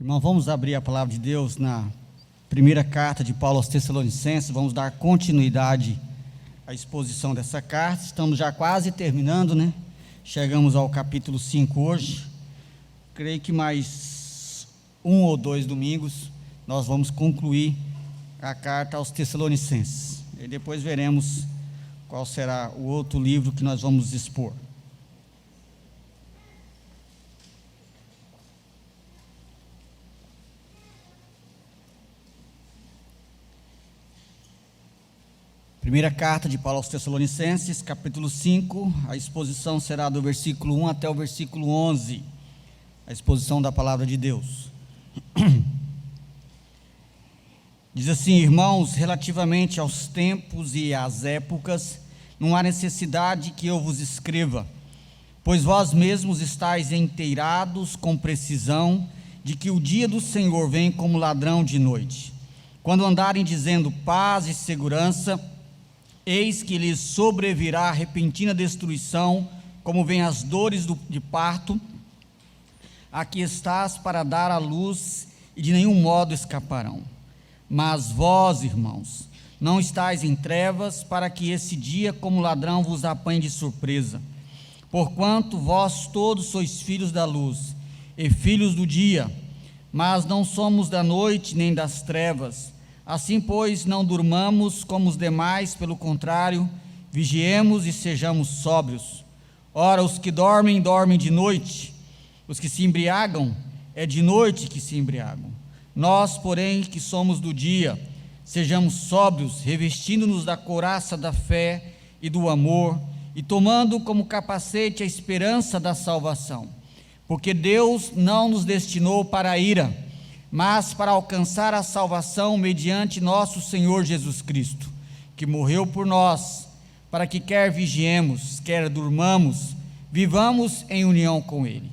Irmão, vamos abrir a palavra de Deus na primeira carta de Paulo aos Tessalonicenses. Vamos dar continuidade à exposição dessa carta. Estamos já quase terminando, né? Chegamos ao capítulo 5 hoje. Creio que mais um ou dois domingos nós vamos concluir a carta aos Tessalonicenses. E depois veremos qual será o outro livro que nós vamos expor. Primeira carta de Paulo aos Tessalonicenses, capítulo 5, a exposição será do versículo 1 até o versículo 11, a exposição da palavra de Deus. Diz assim: irmãos, relativamente aos tempos e às épocas, não há necessidade que eu vos escreva, pois vós mesmos estáis inteirados com precisão de que o dia do Senhor vem como ladrão de noite. Quando andarem dizendo paz e segurança, eis que lhes sobrevirá repentina destruição, como vem as dores de parto. Aqui estás para dar à luz, e de nenhum modo escaparão. Mas vós, irmãos, não estáis em trevas, para que esse dia como ladrão vos apanhe de surpresa. Porquanto vós todos sois filhos da luz, e filhos do dia, mas não somos da noite nem das trevas. Assim, pois, não durmamos como os demais, pelo contrário, vigiemos e sejamos sóbrios. Ora, os que dormem, dormem de noite, os que se embriagam, é de noite que se embriagam. Nós, porém, que somos do dia, sejamos sóbrios, revestindo-nos da couraça da fé e do amor, e tomando como capacete a esperança da salvação. Porque Deus não nos destinou para a ira, mas para alcançar a salvação mediante nosso Senhor Jesus Cristo, que morreu por nós, para que quer vigiemos, quer durmamos, vivamos em união com Ele.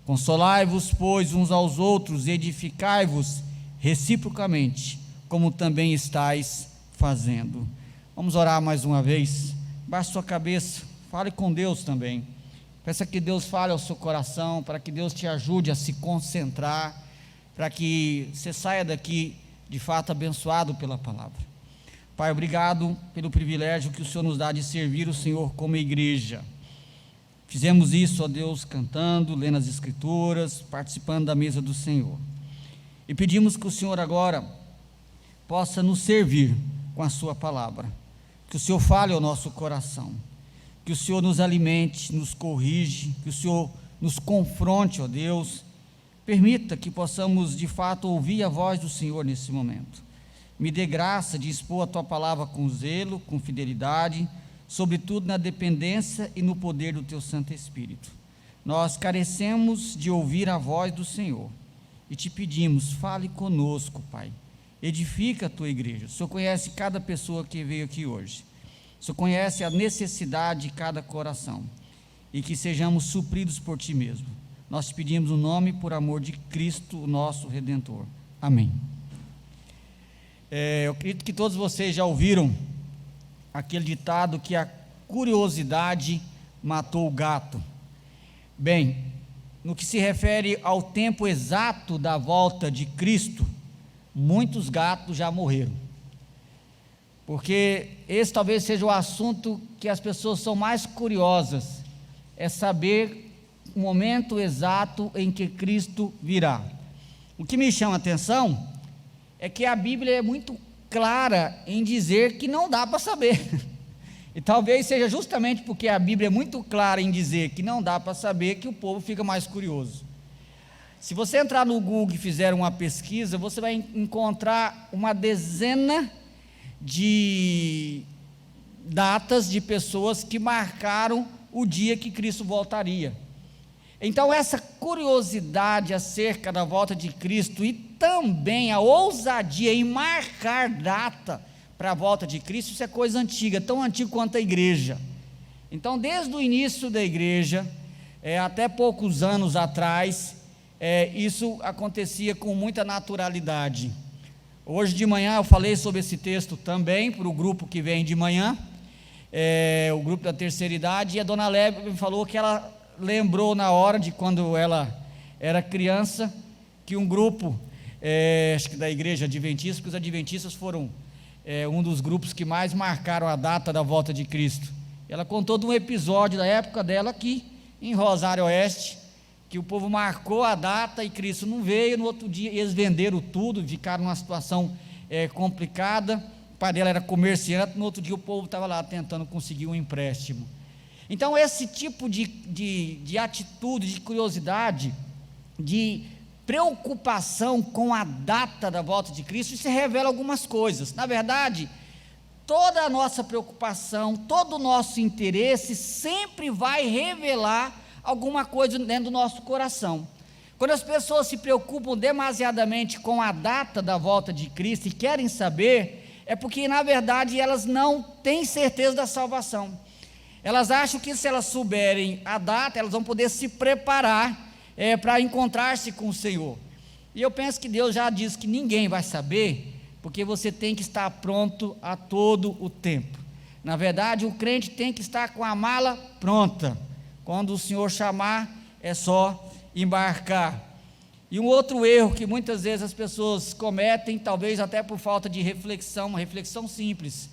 Consolai-vos, pois, uns aos outros, e edificai-vos reciprocamente, como também estáis fazendo. Vamos orar mais uma vez. Baixe sua cabeça, fale com Deus também. Peça que Deus fale ao seu coração, para que Deus te ajude a se concentrar, para que você saia daqui de fato abençoado pela palavra. Pai, obrigado pelo privilégio que o Senhor nos dá de servir o Senhor como igreja. Fizemos isso, ó Deus, cantando, lendo as Escrituras, participando da mesa do Senhor. E pedimos que o Senhor agora possa nos servir com a sua palavra, que o Senhor fale ao nosso coração, que o Senhor nos alimente, nos corrige, que o Senhor nos confronte, ó Deus. Permita que possamos de fato ouvir a voz do Senhor nesse momento. Me dê graça de expor a Tua palavra com zelo, com fidelidade, sobretudo na dependência e no poder do Teu Santo Espírito. Nós carecemos de ouvir a voz do Senhor e te pedimos, fale conosco, Pai. Edifica a Tua igreja. O Senhor conhece cada pessoa que veio aqui hoje. O Senhor conhece a necessidade de cada coração e que sejamos supridos por Ti mesmo. Nós te pedimos o nome por amor de Cristo, o nosso Redentor. Amém. Eu acredito que todos vocês já ouviram aquele ditado que a curiosidade matou o gato. Bem, no que se refere ao tempo exato da volta de Cristo, muitos gatos já morreram. Porque esse talvez seja o assunto que as pessoas são mais curiosas, é saber o momento exato em que Cristo virá. O que me chama a atenção é que a Bíblia é muito clara em dizer que não dá para saber. E talvez seja justamente porque a Bíblia é muito clara em dizer que não dá para saber que o povo fica mais curioso. Se você entrar no Google e fizer uma pesquisa, você vai encontrar uma dezena de datas de pessoas que marcaram o dia que Cristo voltaria. Então essa curiosidade acerca da volta de Cristo e também a ousadia em marcar data para a volta de Cristo, isso é coisa antiga, tão antiga quanto a igreja. Então desde o início da igreja, até poucos anos atrás, isso acontecia com muita naturalidade. Hoje de manhã eu falei sobre esse texto também para o grupo que vem de manhã, o grupo da terceira idade, e a dona Lébia me falou que ela lembrou na hora de quando ela era criança, que um grupo, acho que da igreja adventista, porque os adventistas foram um dos grupos que mais marcaram a data da volta de Cristo. Ela contou de um episódio da época dela aqui, em Rosário Oeste, que o povo marcou a data e Cristo não veio. No outro dia eles venderam tudo, ficaram numa situação complicada. O pai dela era comerciante. No outro dia o povo estava lá tentando conseguir um empréstimo. Então esse tipo de atitude, de curiosidade, de preocupação com a data da volta de Cristo, isso revela algumas coisas. Na verdade, toda a nossa preocupação, todo o nosso interesse sempre vai revelar alguma coisa dentro do nosso coração. Quando as pessoas se preocupam demasiadamente com a data da volta de Cristo e querem saber, é porque na verdade elas não têm certeza da salvação. Elas acham que se elas souberem a data, elas vão poder se preparar para encontrar-se com o Senhor. E eu penso que Deus já diz que ninguém vai saber, porque você tem que estar pronto a todo o tempo. Na verdade, o crente tem que estar com a mala pronta. Quando o Senhor chamar, é só embarcar. E um outro erro que muitas vezes as pessoas cometem, talvez até por falta de reflexão, uma reflexão simples.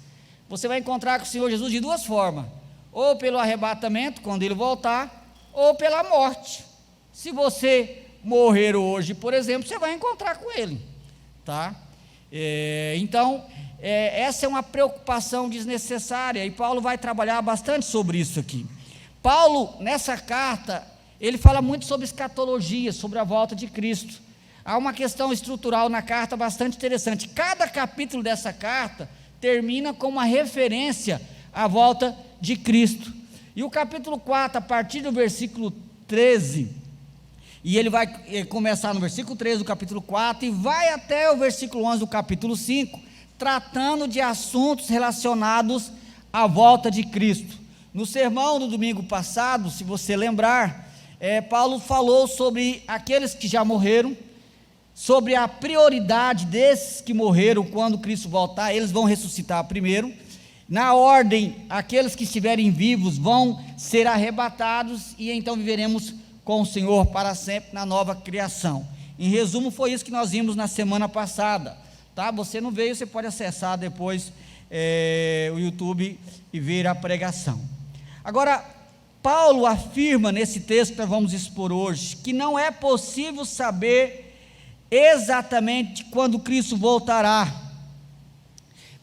Você vai encontrar com o Senhor Jesus de duas formas: ou pelo arrebatamento, quando Ele voltar, ou pela morte. Se você morrer hoje, por exemplo, você vai encontrar com Ele, tá? Então, essa é uma preocupação desnecessária, e Paulo vai trabalhar bastante sobre isso aqui. Paulo, nessa carta, ele fala muito sobre escatologia, sobre a volta de Cristo. Há uma questão estrutural na carta bastante interessante. Cada capítulo dessa carta termina com uma referência à volta de Cristo. E o capítulo 4, a partir do versículo 13, e ele vai começar no versículo 13 do capítulo 4 e vai até o versículo 11 do capítulo 5, tratando de assuntos relacionados à volta de Cristo. No sermão do domingo passado, se você lembrar, Paulo falou sobre aqueles que já morreram, sobre a prioridade desses que morreram. Quando Cristo voltar, eles vão ressuscitar primeiro. Na ordem, aqueles que estiverem vivos vão ser arrebatados, e então viveremos com o Senhor para sempre na nova criação. Em resumo, foi isso que nós vimos na semana passada, tá? Você não veio, você pode acessar depois o YouTube e ver a pregação. Agora, Paulo afirma nesse texto que nós vamos expor hoje, que não é possível saber exatamente quando Cristo voltará,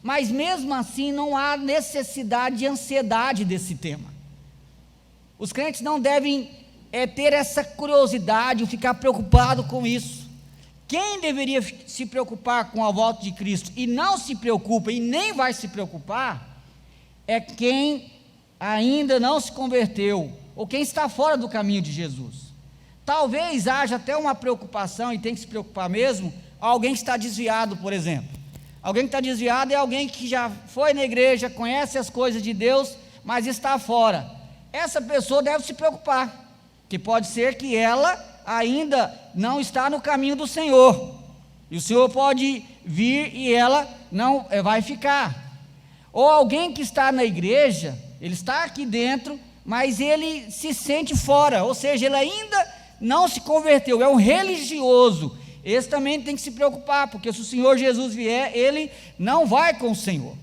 mas mesmo assim não há necessidade de ansiedade desse tema. Os crentes não devem ter essa curiosidade ou ficar preocupado com isso. Quem deveria se preocupar com a volta de Cristo e não se preocupa e nem vai se preocupar, é quem ainda não se converteu, ou quem está fora do caminho de Jesus. Talvez haja até uma preocupação, e tem que se preocupar mesmo, alguém que está desviado, por exemplo. Alguém que está desviado é alguém que já foi na igreja, conhece as coisas de Deus, mas está fora. Essa pessoa deve se preocupar, que pode ser que ela ainda não está no caminho do Senhor, e o Senhor pode vir e ela não vai ficar. Ou alguém que está na igreja, ele está aqui dentro, mas ele se sente fora, ou seja, ele ainda não se converteu, é um religioso. Esse também tem que se preocupar, porque se o Senhor Jesus vier, ele não vai com o Senhor.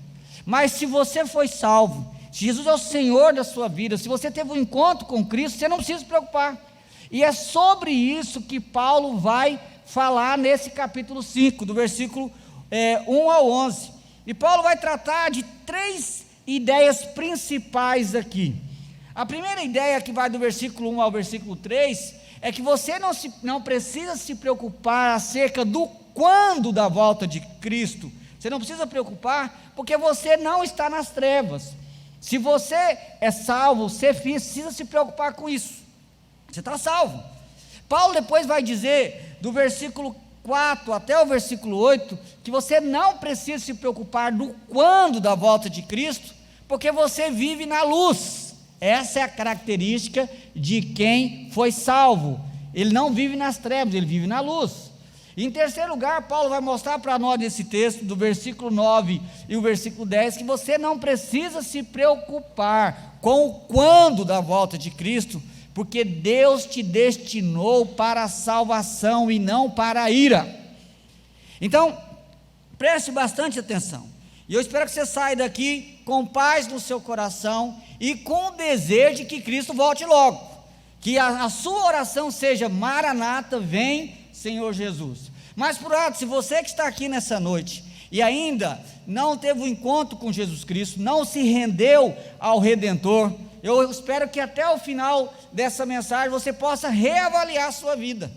Mas se você foi salvo, se Jesus é o Senhor da sua vida, se você teve um encontro com Cristo, você não precisa se preocupar. E é sobre isso que Paulo vai falar nesse capítulo 5, do versículo 1 ao 11. E Paulo vai tratar de três ideias principais aqui. A primeira ideia, que vai do versículo 1 ao versículo 3, é que você não precisa se preocupar acerca do quando da volta de Cristo. Você não precisa preocupar, porque você não está nas trevas. Se você é salvo, você precisa se preocupar com isso. Você está salvo. Paulo depois vai dizer, do versículo 4 até o versículo 8, que você não precisa se preocupar do quando da volta de Cristo, porque você vive na luz. Essa é a característica de quem foi salvo. Ele não vive nas trevas, ele vive na luz. E em terceiro lugar, Paulo vai mostrar para nós nesse texto, do versículo 9 e o versículo 10, que você não precisa se preocupar com o quando da volta de Cristo, porque Deus te destinou para a salvação e não para a ira. Então, preste bastante atenção, e eu espero que você saia daqui com paz no seu coração e com o desejo de que Cristo volte logo, que a sua oração seja: Maranata, vem Senhor Jesus. Mas por outro lado, se você que está aqui nessa noite e ainda não teve um encontro com Jesus Cristo, não se rendeu ao Redentor, eu espero que até o final dessa mensagem você possa reavaliar a sua vida,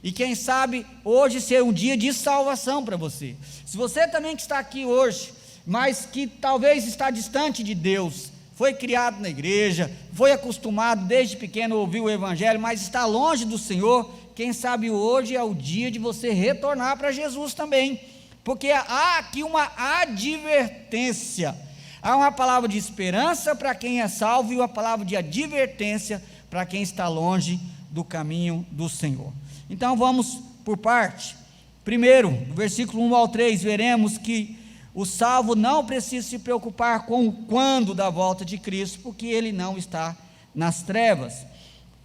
e quem sabe hoje ser um dia de salvação para você. Se você também que está aqui hoje, mas que talvez está distante de Deus, foi criado na igreja, foi acostumado desde pequeno a ouvir o Evangelho, mas está longe do Senhor, quem sabe hoje é o dia de você retornar para Jesus também, porque há aqui uma advertência, há uma palavra de esperança para quem é salvo e uma palavra de advertência para quem está longe do caminho do Senhor. Então vamos por parte. Primeiro, do versículo 1 ao 3, veremos que o salvo não precisa se preocupar com o quando da volta de Cristo, porque ele não está nas trevas.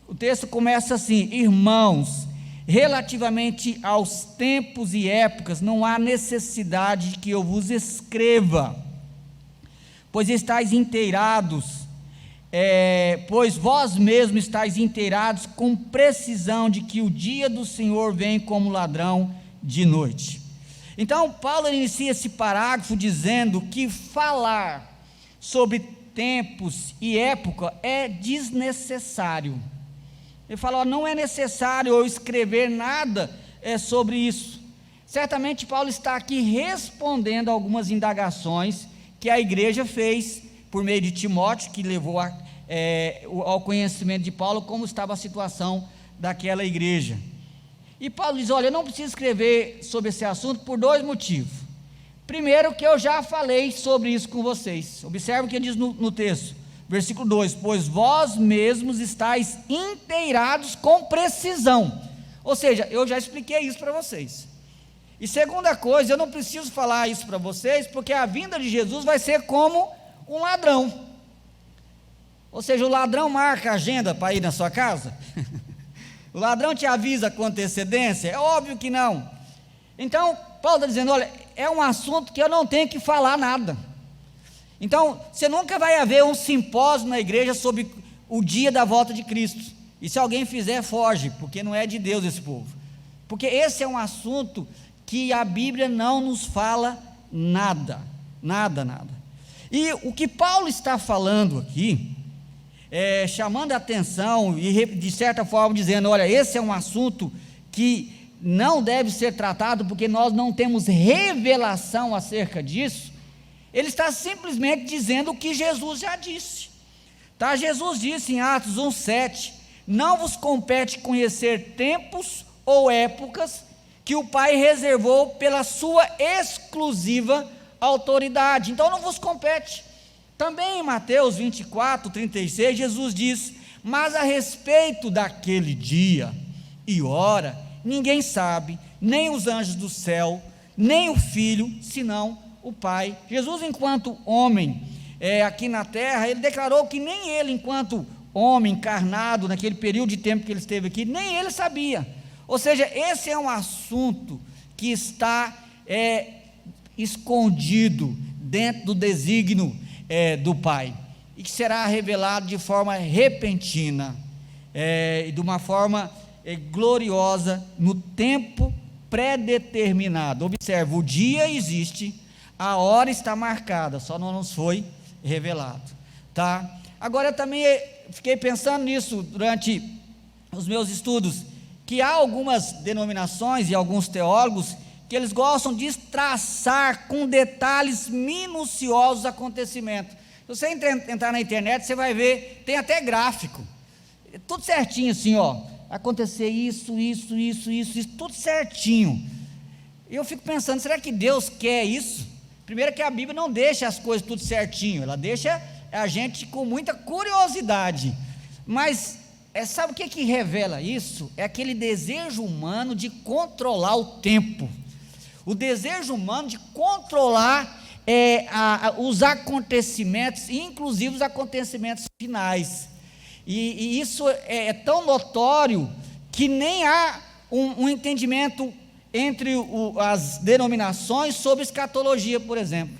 O texto começa assim: irmãos, relativamente aos tempos e épocas, não há necessidade de que eu vos escreva, pois estáis inteirados, pois vós mesmos estáis inteirados com precisão de que o dia do Senhor vem como ladrão de noite. Então Paulo inicia esse parágrafo dizendo que falar sobre tempos e época é desnecessário. Ele fala: não é necessário eu escrever nada sobre isso. Certamente Paulo está aqui respondendo a algumas indagações que a igreja fez por meio de Timóteo, que levou ao conhecimento de Paulo como estava a situação daquela igreja. E Paulo diz: olha, eu não preciso escrever sobre esse assunto por dois motivos. Primeiro, que eu já falei sobre isso com vocês. Observe o que ele diz no texto, versículo 2: pois vós mesmos estáis inteirados com precisão. Ou seja, eu já expliquei isso para vocês. E segunda coisa, eu não preciso falar isso para vocês, porque a vinda de Jesus vai ser como um ladrão. Ou seja, o ladrão marca a agenda para ir na sua casa? O ladrão te avisa com antecedência? É óbvio que não. Então Paulo está dizendo: olha, é um assunto que eu não tenho que falar nada. Então você nunca vai haver um simpósio na igreja sobre o dia da volta de Cristo, e se alguém fizer, foge, porque não é de Deus esse povo, porque esse é um assunto que a Bíblia não nos fala nada. E o que Paulo está falando aqui, chamando a atenção e de certa forma dizendo: olha, esse é um assunto que não deve ser tratado porque nós não temos revelação acerca disso. Ele está simplesmente dizendo o que Jesus já disse, tá? Jesus disse em Atos 1,7: não vos compete conhecer tempos ou épocas que o Pai reservou pela sua exclusiva autoridade. Então não vos compete. Também em Mateus 24:36, Jesus diz: mas a respeito daquele dia e hora, ninguém sabe, nem os anjos do céu, nem o Filho, senão o Pai. Jesus, enquanto homem, aqui na terra, ele declarou que nem ele, enquanto homem encarnado, naquele período de tempo que ele esteve aqui, nem ele sabia. Ou seja, esse é um assunto que está escondido dentro do desígnio do Pai, e que será revelado de forma repentina, e de uma forma gloriosa, no tempo pré-determinado. Observe, o dia existe, a hora está marcada, só não nos foi revelado, tá? Agora eu também fiquei pensando nisso durante os meus estudos, que há algumas denominações e alguns teólogos que eles gostam de traçar com detalhes minuciosos acontecimentos. Se você entrar na internet, você vai ver, tem até gráfico, tudo certinho assim, ó, acontecer isso, tudo certinho. E eu fico pensando, será que Deus quer isso? Primeiro que a Bíblia não deixa as coisas tudo certinho, ela deixa a gente com muita curiosidade, mas sabe o que revela isso? É aquele desejo humano de controlar o tempo, o desejo humano de controlar os acontecimentos, inclusive os acontecimentos finais. E isso é tão notório que nem há um entendimento entre as denominações sobre escatologia, por exemplo.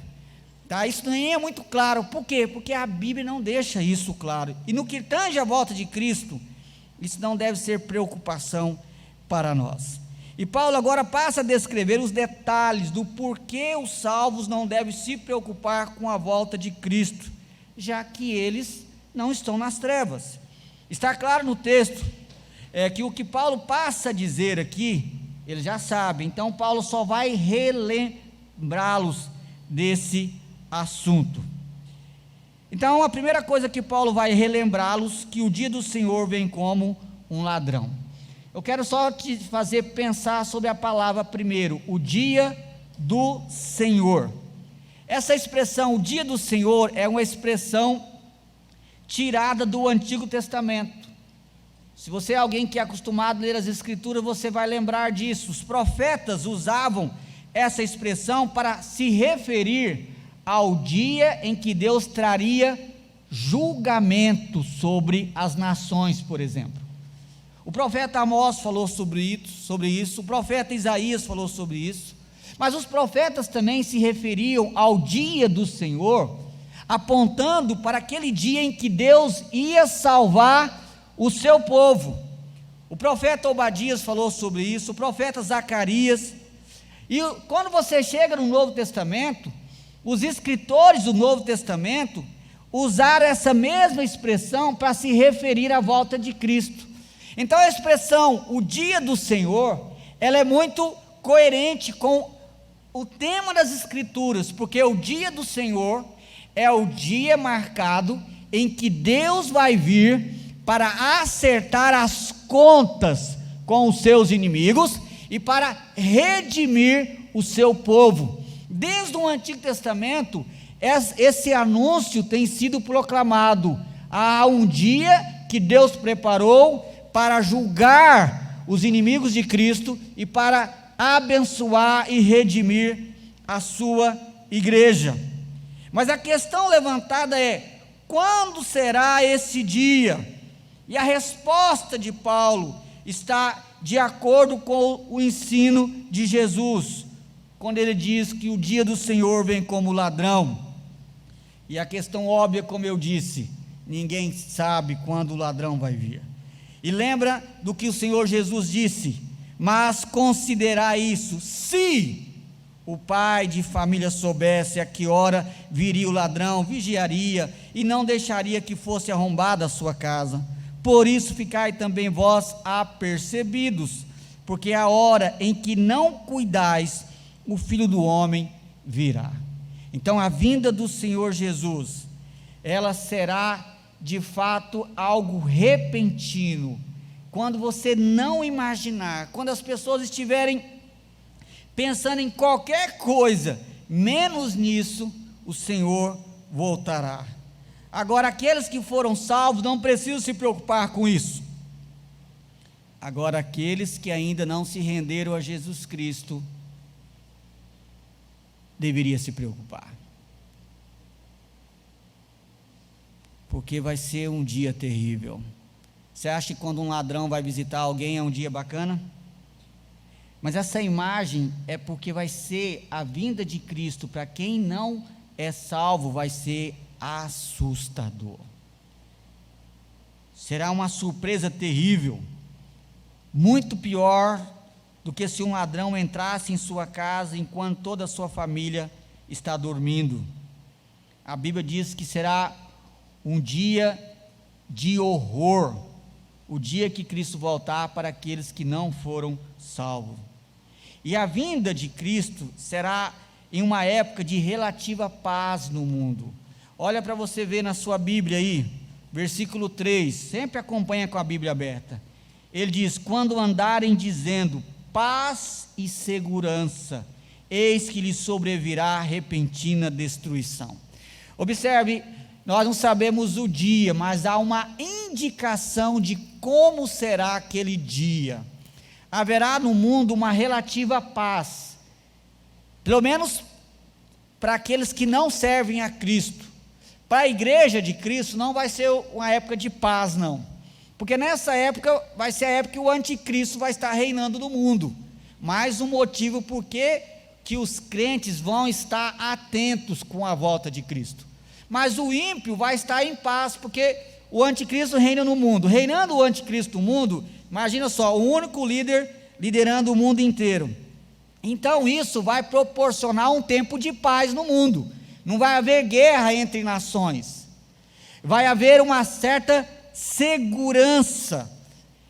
Tá? Isso nem é muito claro. Por quê? Porque a Bíblia não deixa isso claro. E no que tange a volta de Cristo, isso não deve ser preocupação para nós. E Paulo agora passa a descrever os detalhes do porquê os salvos não devem se preocupar com a volta de Cristo, já que eles não estão nas trevas. Está claro no texto que o que Paulo passa a dizer aqui, ele já sabe, então Paulo só vai relembrá-los desse assunto. Então a primeira coisa que Paulo vai relembrá-los, que o dia do Senhor vem como um ladrão. Eu quero só te fazer pensar sobre a palavra primeiro, o dia do Senhor. Essa expressão, o dia do Senhor, é uma expressão tirada do Antigo Testamento. Se você é alguém que é acostumado a ler as Escrituras, você vai lembrar disso. Os profetas usavam essa expressão para se referir ao dia em que Deus traria julgamento sobre as nações, por exemplo. O profeta Amós falou sobre isso, o profeta Isaías falou sobre isso, mas os profetas também se referiam ao dia do Senhor, apontando para aquele dia em que Deus ia salvar o seu povo. O profeta Obadias falou sobre isso, o profeta Zacarias. E quando você chega no Novo Testamento, os escritores do Novo Testamento usaram essa mesma expressão para se referir à volta de Cristo. Então a expressão, o dia do Senhor, ela é muito coerente com o tema das Escrituras, porque o dia do Senhor é o dia marcado em que Deus vai vir para acertar as contas com os seus inimigos e para redimir o seu povo. Desde o Antigo Testamento, esse anúncio tem sido proclamado. Há um dia que Deus preparou para julgar os inimigos de Cristo e para abençoar e redimir a sua igreja. Mas a questão levantada é: quando será esse dia? E a resposta de Paulo está de acordo com o ensino de Jesus, quando ele diz que o dia do Senhor vem como ladrão. E a questão óbvia, como eu disse, ninguém sabe quando o ladrão vai vir. E lembra do que o Senhor Jesus disse: mas considerai isso, se o pai de família soubesse a que hora viria o ladrão, vigiaria e não deixaria que fosse arrombada a sua casa. Por isso ficai também vós apercebidos, porque a hora em que não cuidais, o Filho do Homem virá. Então a vinda do Senhor Jesus, ela será de fato algo repentino, quando você não imaginar, quando as pessoas estiverem pensando em qualquer coisa, menos nisso, o Senhor voltará. Agora, aqueles que foram salvos não precisam se preocupar com isso. Agora, aqueles que ainda não se renderam a Jesus Cristo, deveriam se preocupar. Porque vai ser um dia terrível. Você acha que quando um ladrão vai visitar alguém é um dia bacana? Mas essa imagem é porque vai ser a vinda de Cristo, para quem não é salvo, vai ser assustador. Será uma surpresa terrível, muito pior do que se um ladrão entrasse em sua casa enquanto toda a sua família está dormindo. A Bíblia diz que será um dia de horror, o dia que Cristo voltar para aqueles que não foram salvos. E a vinda de Cristo será em uma época de relativa paz no mundo. Olha para você ver na sua Bíblia aí, versículo 3, sempre acompanha com a Bíblia aberta. Ele diz: quando andarem dizendo paz e segurança, eis que lhes sobrevirá repentina destruição. Observe, nós não sabemos o dia, mas há uma indicação de como será aquele dia. Haverá no mundo uma relativa paz, pelo menos para aqueles que não servem a Cristo. Para a igreja de Cristo não vai ser uma época de paz, não, porque nessa época vai ser a época que o anticristo vai estar reinando no mundo. Mais um motivo porque que os crentes vão estar atentos com a volta de Cristo. Mas o ímpio vai estar em paz, porque o anticristo reina no mundo. Reinando o anticristo no mundo, imagina só, o único líder liderando o mundo inteiro. Então isso vai proporcionar um tempo de paz no mundo. Não vai haver guerra entre nações. Vai haver uma certa segurança.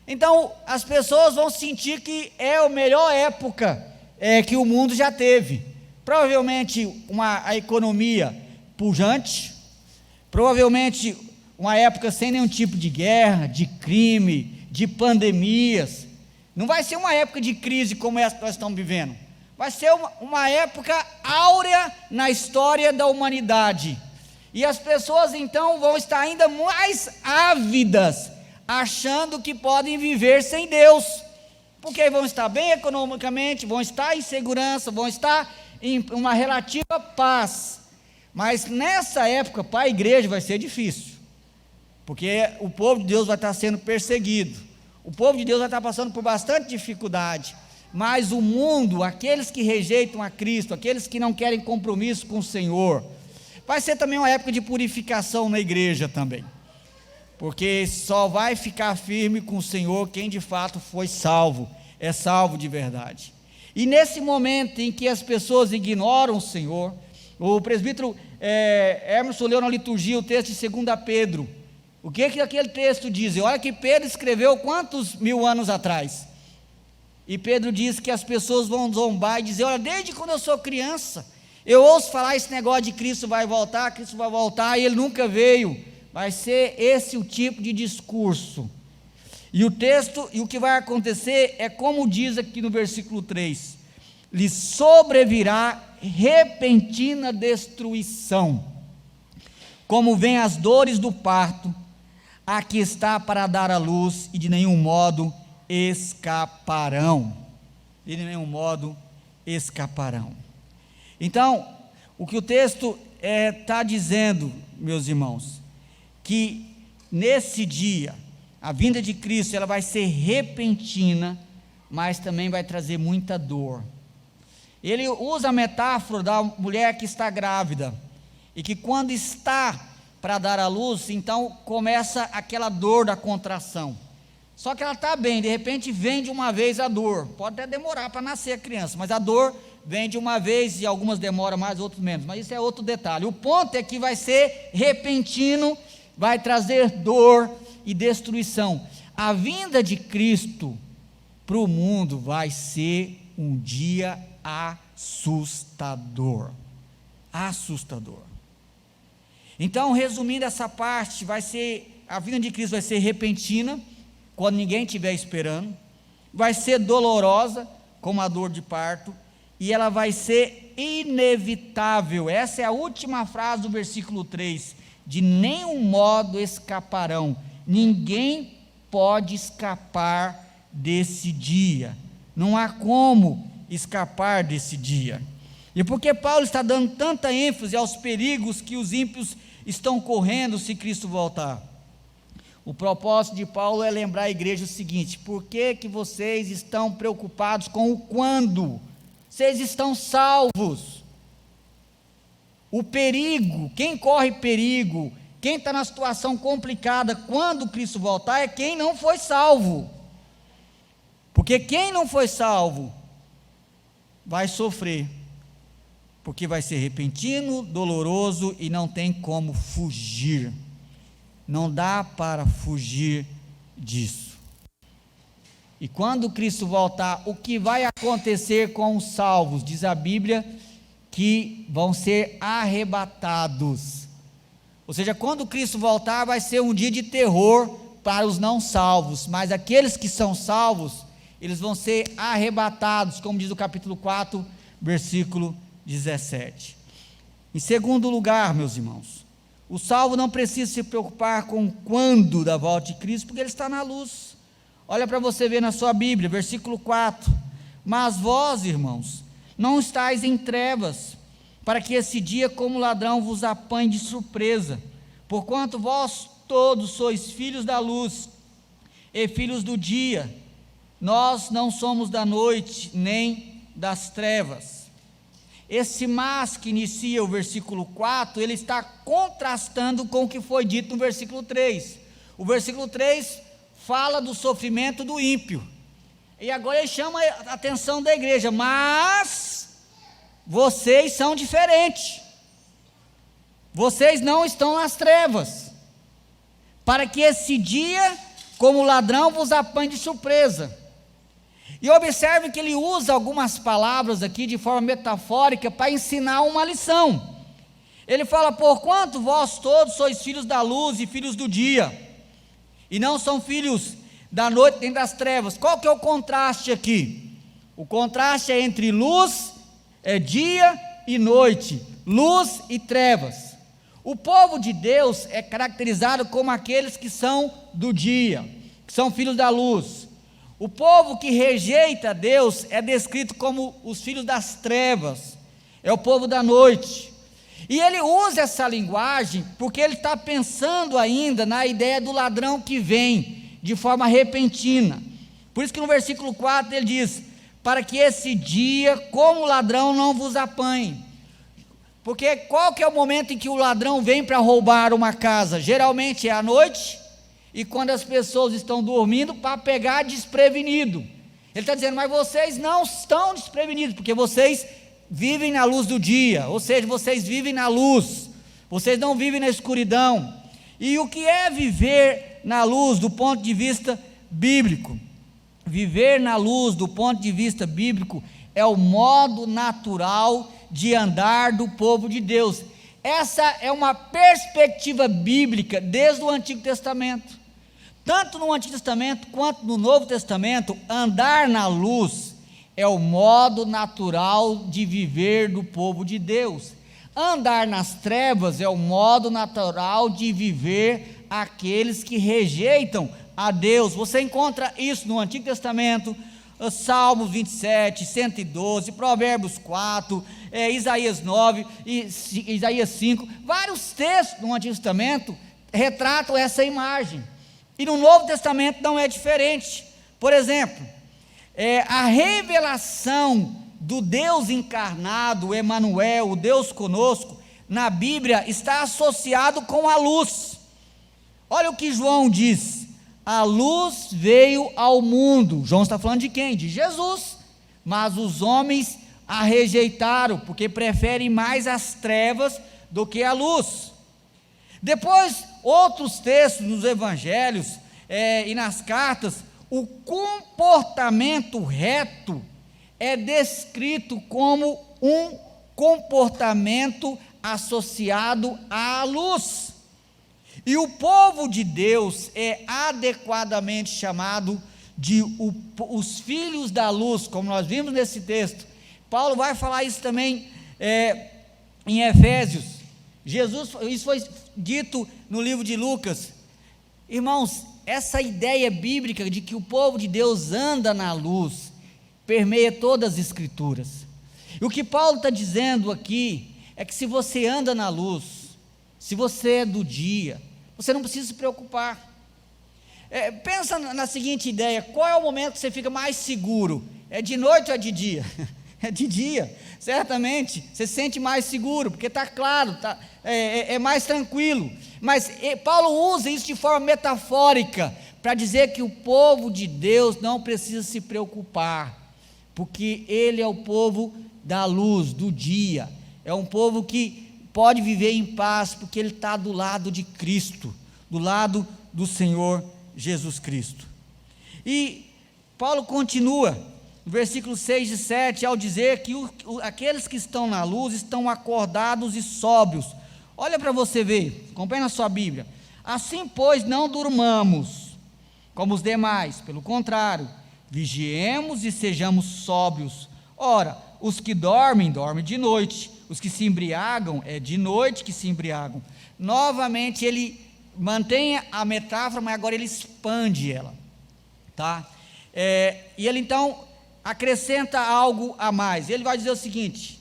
Então as pessoas vão sentir que é a melhor época que o mundo já teve. Provavelmente a economia pujante, provavelmente uma época sem nenhum tipo de guerra, de crime, de pandemias. Não vai ser uma época de crise como essa que nós estamos vivendo. Vai ser uma época áurea na história da humanidade. E as pessoas então vão estar ainda mais ávidas, achando que podem viver sem Deus, porque vão estar bem economicamente, vão estar em segurança, vão estar em uma relativa paz. Mas nessa época, para a igreja vai ser difícil, porque o povo de Deus vai estar sendo perseguido, o povo de Deus vai estar passando por bastante dificuldade. Mas o mundo, aqueles que rejeitam a Cristo, aqueles que não querem compromisso com o Senhor, vai ser também uma época de purificação na igreja também, porque só vai ficar firme com o Senhor quem de fato foi salvo, é salvo de verdade. E nesse momento em que as pessoas ignoram o Senhor, o presbítero Emerson leu na liturgia o texto de 2 Pedro. O que aquele texto diz? Olha que Pedro escreveu quantos mil anos atrás? E Pedro diz que as pessoas vão zombar e dizer: olha, desde quando eu sou criança, eu ouço falar esse negócio de Cristo vai voltar, e ele nunca veio. Vai ser esse o tipo de discurso. E o texto, e o que vai acontecer é como diz aqui no versículo 3: lhe sobrevirá repentina destruição, como vem as dores do parto, a que está para dar à luz, e de nenhum modo escaparão. De nenhum modo escaparão. Então, o que o texto está dizendo, meus irmãos, que nesse dia, a vinda de Cristo, ela vai ser repentina, mas também vai trazer muita dor. Ele usa a metáfora da mulher que está grávida, e que quando está para dar à luz, então começa aquela dor da contração. Só que ela está bem, de repente vem de uma vez a dor, pode até demorar para nascer a criança, mas a dor vem de uma vez, e algumas demoram mais, outros menos, mas isso é outro detalhe. O ponto é que vai ser repentino, vai trazer dor e destruição. A vinda de Cristo para o mundo vai ser um dia assustador. Assustador. Então, resumindo essa parte, a vinda de Cristo vai ser repentina, quando ninguém estiver esperando, vai ser dolorosa, como a dor de parto, e ela vai ser inevitável. Essa é a última frase do versículo 3, de nenhum modo escaparão. Ninguém pode escapar desse dia, não há como escapar desse dia. E por que Paulo está dando tanta ênfase aos perigos que os ímpios estão correndo se Cristo voltar? O propósito de Paulo é lembrar a igreja o seguinte: por que vocês estão preocupados com o quando? Vocês estão salvos. O perigo, quem corre perigo, quem está na situação complicada quando Cristo voltar, é quem não foi salvo. Porque quem não foi salvo vai sofrer, porque vai ser repentino, doloroso, e não tem como fugir. Não dá para fugir disso. E quando Cristo voltar, o que vai acontecer com os salvos? Diz a Bíblia que vão ser arrebatados. Ou seja, quando Cristo voltar, vai ser um dia de terror para os não salvos, mas aqueles que são salvos, eles vão ser arrebatados, como diz o capítulo 4, versículo 17. Em segundo lugar, meus irmãos, o salvo não precisa se preocupar com o quando da volta de Cristo, porque ele está na luz. Olha para você ver na sua Bíblia, versículo 4: mas vós, irmãos, não estáis em trevas, para que esse dia como ladrão vos apanhe de surpresa. porquanto vós todos sois filhos da luz e filhos do dia, nós não somos da noite nem das trevas. Esse mas que inicia o versículo 4, ele está contrastando com o que foi dito no versículo 3. O versículo 3 fala do sofrimento do ímpio, e agora ele chama a atenção da igreja: mas vocês são diferentes, vocês não estão nas trevas, para que esse dia, como ladrão, vos apanhe de surpresa. E observe que ele usa algumas palavras aqui de forma metafórica para ensinar uma lição. Ele fala: porquanto vós todos sois filhos da luz e filhos do dia, e não são filhos da noite nem das trevas. Qual que é o contraste aqui? O contraste é entre luz, dia e noite, luz e trevas. O povo de Deus é caracterizado como aqueles que são do dia, que são filhos da luz. O povo que rejeita Deus é descrito como os filhos das trevas, é o povo da noite. E ele usa essa linguagem porque ele está pensando ainda na ideia do ladrão que vem de forma repentina. Por isso que no versículo 4 ele diz: para que esse dia, como ladrão, não vos apanhe. Porque qual que é o momento em que o ladrão vem para roubar uma casa? Geralmente é à noite, e quando as pessoas estão dormindo, para pegar desprevenido. Ele está dizendo: mas vocês não estão desprevenidos, porque vocês vivem na luz do dia, ou seja, vocês vivem na luz, vocês não vivem na escuridão. E o que é viver na luz do ponto de vista bíblico? Viver na luz do ponto de vista bíblico é o modo natural de andar do povo de Deus. Essa é uma perspectiva bíblica desde o Antigo Testamento. Tanto no Antigo Testamento quanto no Novo Testamento, andar na luz é o modo natural de viver do povo de Deus. Andar nas trevas é o modo natural de viver aqueles que rejeitam a Deus. Você encontra isso no Antigo Testamento, Salmos 27, 112, Provérbios 4, Isaías 9, Isaías 5, vários textos no Antigo Testamento retratam essa imagem. E no Novo Testamento não é diferente. Por exemplo, a revelação do Deus encarnado, Emanuel, o Deus conosco, na Bíblia está associado com a luz. Olha o que João diz: a luz veio ao mundo. João está falando de quem? De Jesus. Mas os homens a rejeitaram, porque preferem mais as trevas do que a luz. Depois, outros textos nos evangelhos e nas cartas, o comportamento reto é descrito como um comportamento associado à luz. E o povo de Deus é adequadamente chamado de os filhos da luz, como nós vimos nesse texto. Paulo vai falar isso também em Efésios. Isso foi dito no livro de Lucas. Irmãos, essa ideia bíblica de que o povo de Deus anda na luz permeia todas as escrituras. E o que Paulo está dizendo aqui é que se você anda na luz, se você é do dia, você não precisa se preocupar. Pensa na seguinte ideia: qual é o momento que você fica mais seguro? É de noite ou é de dia? É de dia, certamente, você se sente mais seguro, porque está claro, é mais tranquilo. Mas Paulo usa isso de forma metafórica, para dizer que o povo de Deus não precisa se preocupar, porque ele é o povo da luz, do dia, é um povo que pode viver em paz, porque ele está do lado de Cristo, do lado do Senhor Jesus Cristo. E Paulo continua, no versículo 6 e 7, ao dizer que aqueles que estão na luz estão acordados e sóbrios. Olha para você ver, acompanha na sua Bíblia. Assim, pois, não durmamos como os demais, pelo contrário, vigiemos e sejamos sóbrios. Ora, os que dormem, dormem de noite, os que se embriagam, é de noite que se embriagam. Novamente ele mantém a metáfora, mas agora ele expande ela, tá? E ele então acrescenta algo a mais. Ele vai dizer o seguinte: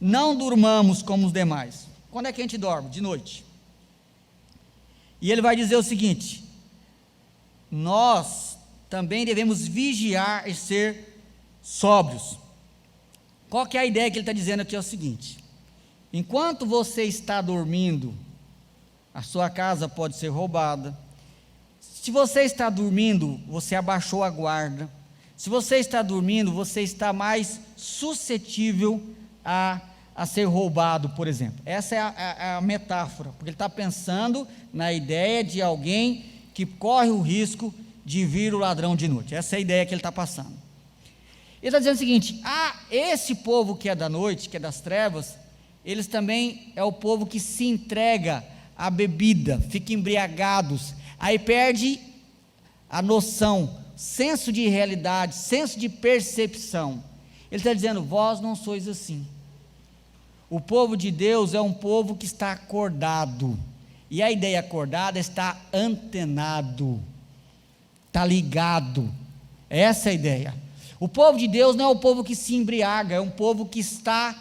não durmamos como os demais. Quando é que a gente dorme? De noite. E ele vai dizer o seguinte: nós também devemos vigiar e ser sóbrios. Qual que é a ideia que ele está dizendo aqui? É o seguinte: enquanto você está dormindo, a sua casa pode ser roubada. Se você está dormindo, você abaixou a guarda. Se você está dormindo, você está mais suscetível a ser roubado, por exemplo. Essa é a metáfora, porque ele está pensando na ideia de alguém que corre o risco de vir o ladrão de noite. Essa é a ideia que ele está passando. Ele está dizendo o seguinte: esse povo que é da noite, que é das trevas, eles também é o povo que se entrega à bebida, fica embriagados, aí perde a noção, senso de realidade, senso de percepção. Ele está dizendo: vós não sois assim. O povo de Deus é um povo que está acordado, e a ideia acordada está antenado, está ligado. Essa é a ideia. O povo de Deus não é o povo que se embriaga, é um povo que está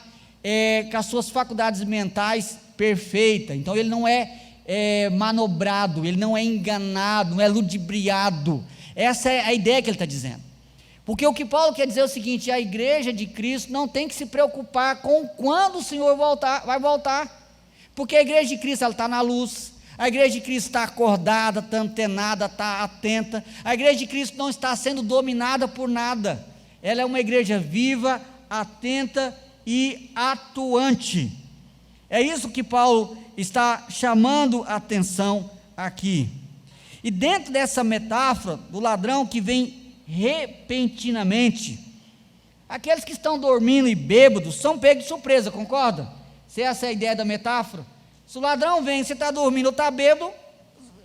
com as suas faculdades mentais perfeitas. Então ele não é manobrado, ele não é enganado, não é ludibriado. Essa é a ideia que ele está dizendo. Porque o que Paulo quer dizer é o seguinte: a igreja de Cristo não tem que se preocupar com quando o Senhor vai voltar, porque a igreja de Cristo está na luz, a igreja de Cristo está acordada, está antenada, está atenta. A igreja de Cristo não está sendo dominada por nada, ela é uma igreja viva, atenta e atuante. É isso que Paulo está chamando a atenção aqui. E dentro dessa metáfora do ladrão que vem repentinamente, aqueles que estão dormindo e bêbados são pegos de surpresa, concorda? Se essa é a ideia da metáfora, se o ladrão vem, você está dormindo ou está bêbado,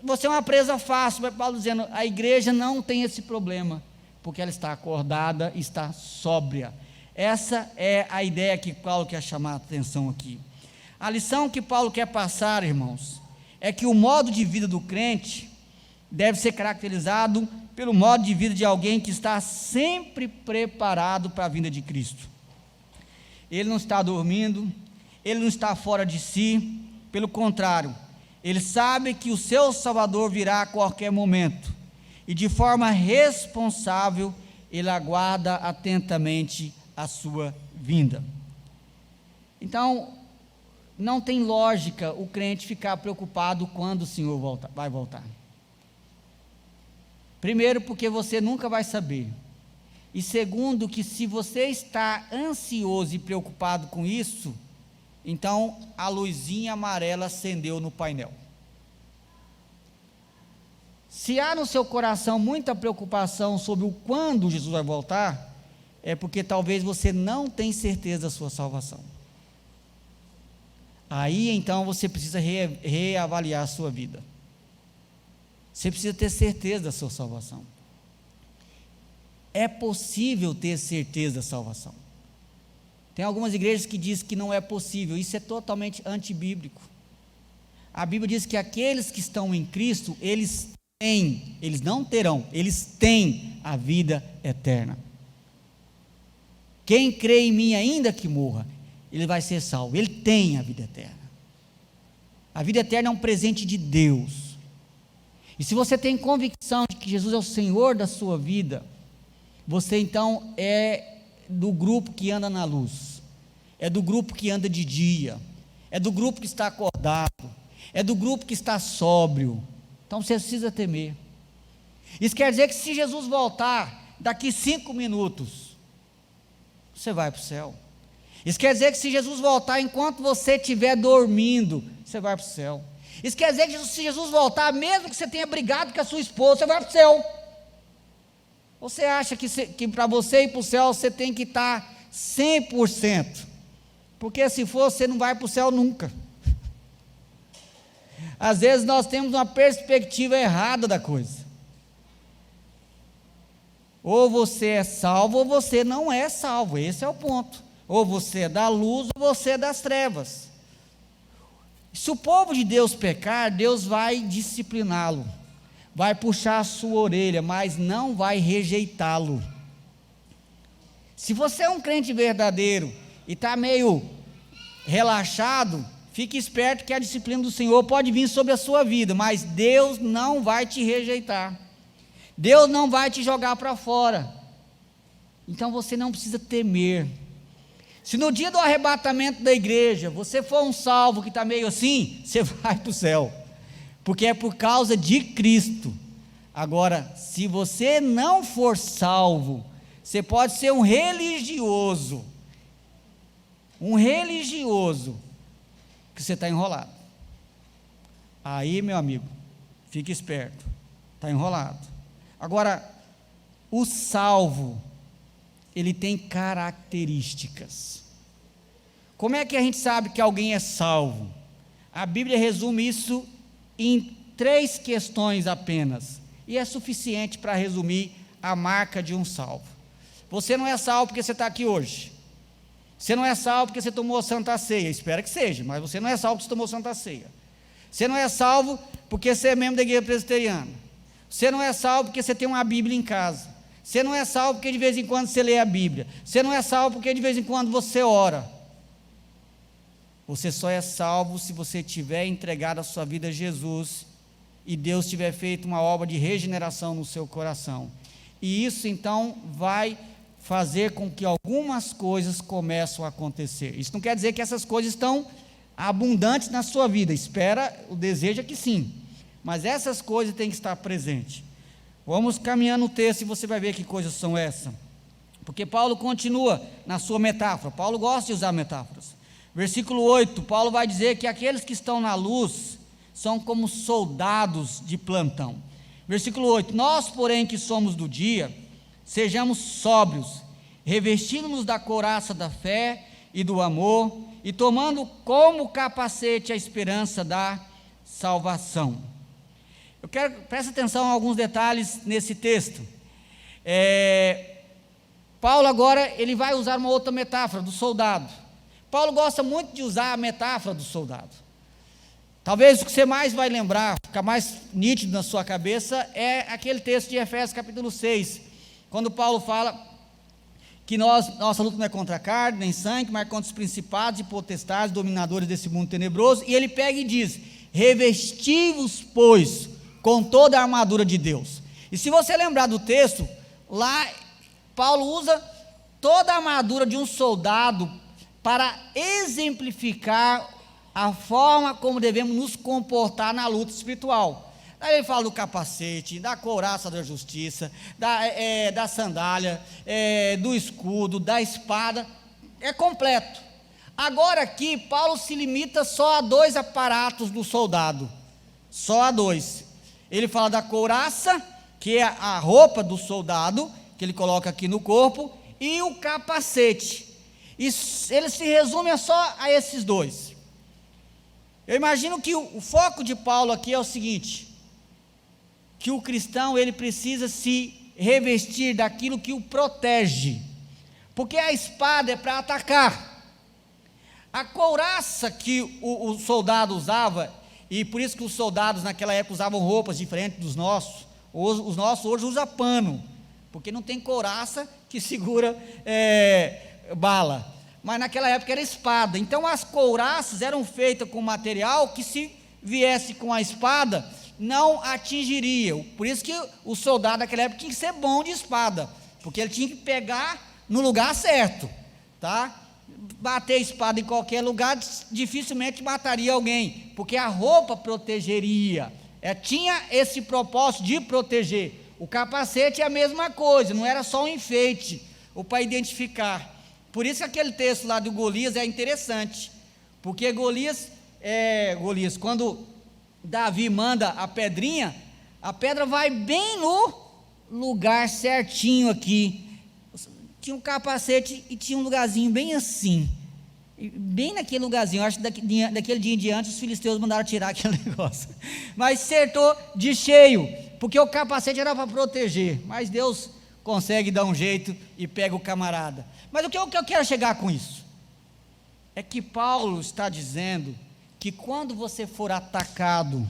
você é uma presa fácil. Mas Paulo dizendo: a igreja não tem esse problema, porque ela está acordada, está sóbria. Essa é a ideia que Paulo quer chamar a atenção aqui. A lição que Paulo quer passar, irmãos, é que o modo de vida do crente deve ser caracterizado pelo modo de vida de alguém que está sempre preparado para a vinda de Cristo. Ele não está dormindo, ele não está fora de si, pelo contrário, ele sabe que o seu Salvador virá a qualquer momento, e de forma responsável, ele aguarda atentamente a sua vinda. Então, não tem lógica o crente ficar preocupado quando o Senhor vai voltar. Primeiro, porque você nunca vai saber. E segundo, que se você está ansioso e preocupado com isso, então a luzinha amarela acendeu no painel. Se há no seu coração muita preocupação sobre o quando Jesus vai voltar, é porque talvez você não tenha certeza da sua salvação. Aí então você precisa reavaliar a sua vida. Você precisa ter certeza da sua salvação. É possível ter certeza da salvação. Tem algumas igrejas que dizem que não é possível. Isso é totalmente antibíblico. A Bíblia diz que aqueles que estão em Cristo, eles não terão, eles têm a vida eterna. Quem crê em mim, ainda que morra, ele vai ser salvo. Ele tem a vida eterna. A vida eterna é um presente de Deus. E se você tem convicção de que Jesus é o Senhor da sua vida, você então é do grupo que anda na luz, é do grupo que anda de dia, é do grupo que está acordado, é do grupo que está sóbrio. Então você precisa temer. Isso quer dizer que se Jesus voltar daqui 5 minutos, você vai para o céu. Isso quer dizer que se Jesus voltar enquanto você estiver dormindo, você vai para o céu. Isso quer dizer que se Jesus voltar, mesmo que você tenha brigado com a sua esposa, você vai para o céu. Você acha que para você ir para o céu, você tem que estar 100%, porque se for, você não vai para o céu nunca. Às vezes nós temos uma perspectiva errada da coisa. Ou você é salvo, ou você não é salvo, esse é o ponto. Ou você é da luz, ou você é das trevas. Se o povo de Deus pecar, Deus vai discipliná-lo, vai puxar a sua orelha, mas não vai rejeitá-lo. Se você é um crente verdadeiro e está meio relaxado, fique esperto que a disciplina do Senhor pode vir sobre a sua vida, mas Deus não vai te rejeitar, Deus não vai te jogar para fora, então você não precisa temer. Se no dia do arrebatamento da igreja, você for um salvo que está meio assim, você vai para o céu, porque é por causa de Cristo. Agora, se você não for salvo, você pode ser um religioso, que você está enrolado. Aí, meu amigo, fique esperto, está enrolado. Agora, o salvo, ele tem características. Como é que a gente sabe que alguém é salvo? A Bíblia resume isso em 3 questões apenas, e é suficiente para resumir a marca de um salvo. Você não é salvo porque você está aqui hoje, você não é salvo porque você tomou Santa Ceia, espero que seja, mas você não é salvo porque você tomou Santa Ceia, você não é salvo porque você é membro da igreja presbiteriana, você não é salvo porque você tem uma Bíblia em casa, você não é salvo porque de vez em quando você lê a Bíblia, você não é salvo porque de vez em quando você ora. Você só é salvo se você tiver entregado a sua vida a Jesus e Deus tiver feito uma obra de regeneração no seu coração, e isso então vai fazer com que algumas coisas comecem a acontecer. Isso não quer dizer que essas coisas estão abundantes na sua vida, o desejo é que sim, mas essas coisas têm que estar presentes. Vamos caminhando no texto e você vai ver que coisas são essas, porque Paulo continua na sua metáfora. Paulo gosta de usar metáforas. Versículo 8, Paulo vai dizer que aqueles que estão na luz são como soldados de plantão. Versículo 8, nós porém que somos do dia, sejamos sóbrios, revestindo-nos da couraça da fé e do amor, e tomando como capacete a esperança da salvação. Presta atenção a alguns detalhes nesse texto. Paulo agora, ele vai usar uma outra metáfora, do soldado. Paulo gosta muito de usar a metáfora do soldado. Talvez o que você mais vai lembrar, ficar mais nítido na sua cabeça, é aquele texto de Efésios capítulo 6, quando Paulo fala que nossa luta não é contra a carne, nem sangue, mas contra os principados e potestades, dominadores desse mundo tenebroso, e ele pega e diz, revesti-vos, pois, com toda a armadura de Deus. E se você lembrar do texto, lá Paulo usa toda a armadura de um soldado para exemplificar a forma como devemos nos comportar na luta espiritual. Aí ele fala do capacete, da couraça da justiça, da sandália, do escudo, da espada, é completo. Agora aqui, Paulo se limita só a 2 aparatos do soldado, só a 2. Ele fala da couraça, que é a roupa do soldado, que ele coloca aqui no corpo, e o capacete. E ele se resume só a esses 2. Eu imagino que o foco de Paulo aqui é o seguinte, que o cristão ele precisa se revestir daquilo que o protege, porque a espada é para atacar, a couraça que o soldado usava, e por isso que os soldados naquela época usavam roupas diferentes dos nossos, os nossos hoje usam pano, porque não tem couraça que segura bala, mas naquela época era espada. Então as couraças eram feitas com material que, se viesse com a espada, não atingiria. Por isso que o soldado naquela época tinha que ser bom de espada, porque ele tinha que pegar no lugar certo, tá? Bater a espada em qualquer lugar dificilmente mataria alguém, porque a roupa protegeria, tinha esse propósito de proteger. O capacete é a mesma coisa, não era só um enfeite, ou para identificar. Por isso aquele texto lá do Golias é interessante, porque Golias, quando Davi manda a pedrinha, a pedra vai bem no lugar certinho aqui. Tinha um capacete e tinha um lugarzinho bem assim, bem naquele lugarzinho. Eu acho que daquele dia em diante os filisteus mandaram tirar aquele negócio, mas acertou de cheio, porque o capacete era para proteger, mas Deus consegue dar um jeito e pega o camarada. Mas o que eu quero chegar com isso? É que Paulo está dizendo que quando você for atacado,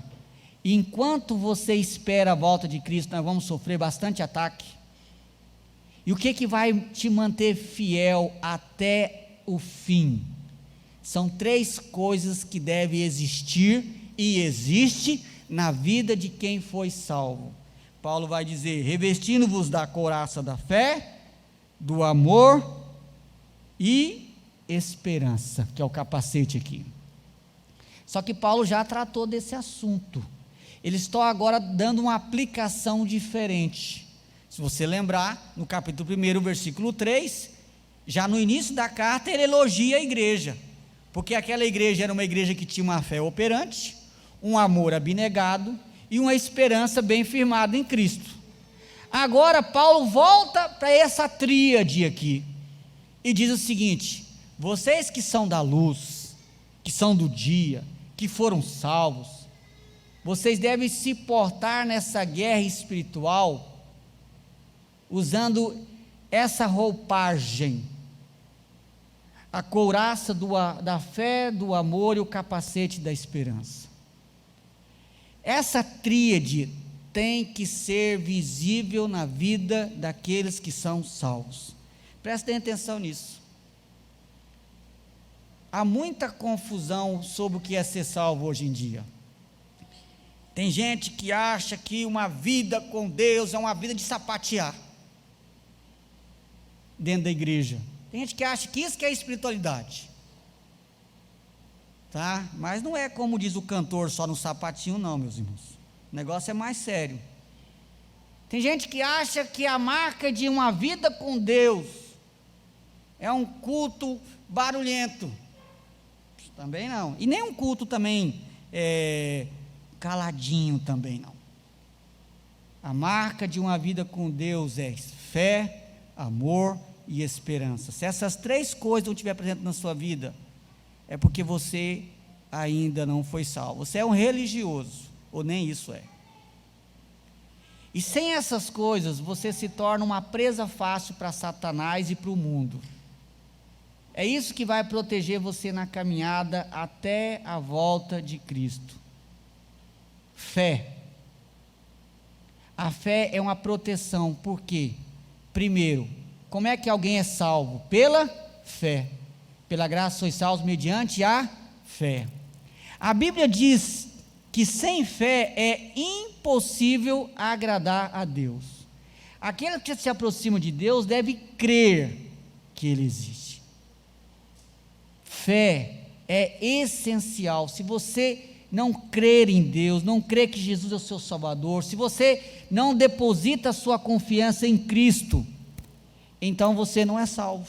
enquanto você espera a volta de Cristo, nós vamos sofrer bastante ataque. E o que vai te manter fiel até o fim? São 3 coisas que devem existir e existe na vida de quem foi salvo. Paulo vai dizer: revestindo-vos da couraça da fé, do amor e esperança, que é o capacete aqui. Só que Paulo já tratou desse assunto. Ele está agora dando uma aplicação diferente. Se você lembrar, no capítulo 1, versículo 3, já no início da carta ele elogia a igreja, porque aquela igreja era uma igreja que tinha uma fé operante, um amor abnegado e uma esperança bem firmada em Cristo. Agora Paulo volta para essa tríade aqui e diz o seguinte: vocês que são da luz, que são do dia, que foram salvos, vocês devem se portar nessa guerra espiritual usando essa roupagem, a couraça da fé, do amor e o capacete da esperança. Essa tríade tem que ser visível na vida daqueles que são salvos. Prestem atenção nisso. Há muita confusão sobre o que é ser salvo hoje em dia. Tem gente que acha que uma vida com Deus é uma vida de sapatear dentro da igreja. Tem gente que acha que isso que é espiritualidade, tá? Mas não é como diz o cantor, só no sapatinho não, meus irmãos. O negócio é mais sério. Tem gente que acha que a marca de uma vida com Deus é um culto barulhento. Também não. E nem um culto também caladinho também não. A marca de uma vida com Deus é fé, amor e esperança. Se essas 3 coisas não estiver presentes na sua vida, é porque você ainda não foi salvo. Você é um religioso, ou nem isso é. E sem essas coisas, você se torna uma presa fácil para Satanás e para o mundo. É isso que vai proteger você na caminhada até a volta de Cristo. Fé. A fé é uma proteção, por quê? Primeiro, como é que alguém é salvo? Pela fé. Pela graça sois salvos mediante a fé. A Bíblia diz que sem fé é impossível agradar a Deus. Aquele que se aproxima de Deus deve crer que Ele existe. Fé é essencial. Se você não crer em Deus, não crer que Jesus é o seu Salvador, se você não deposita a sua confiança em Cristo, então você não é salvo.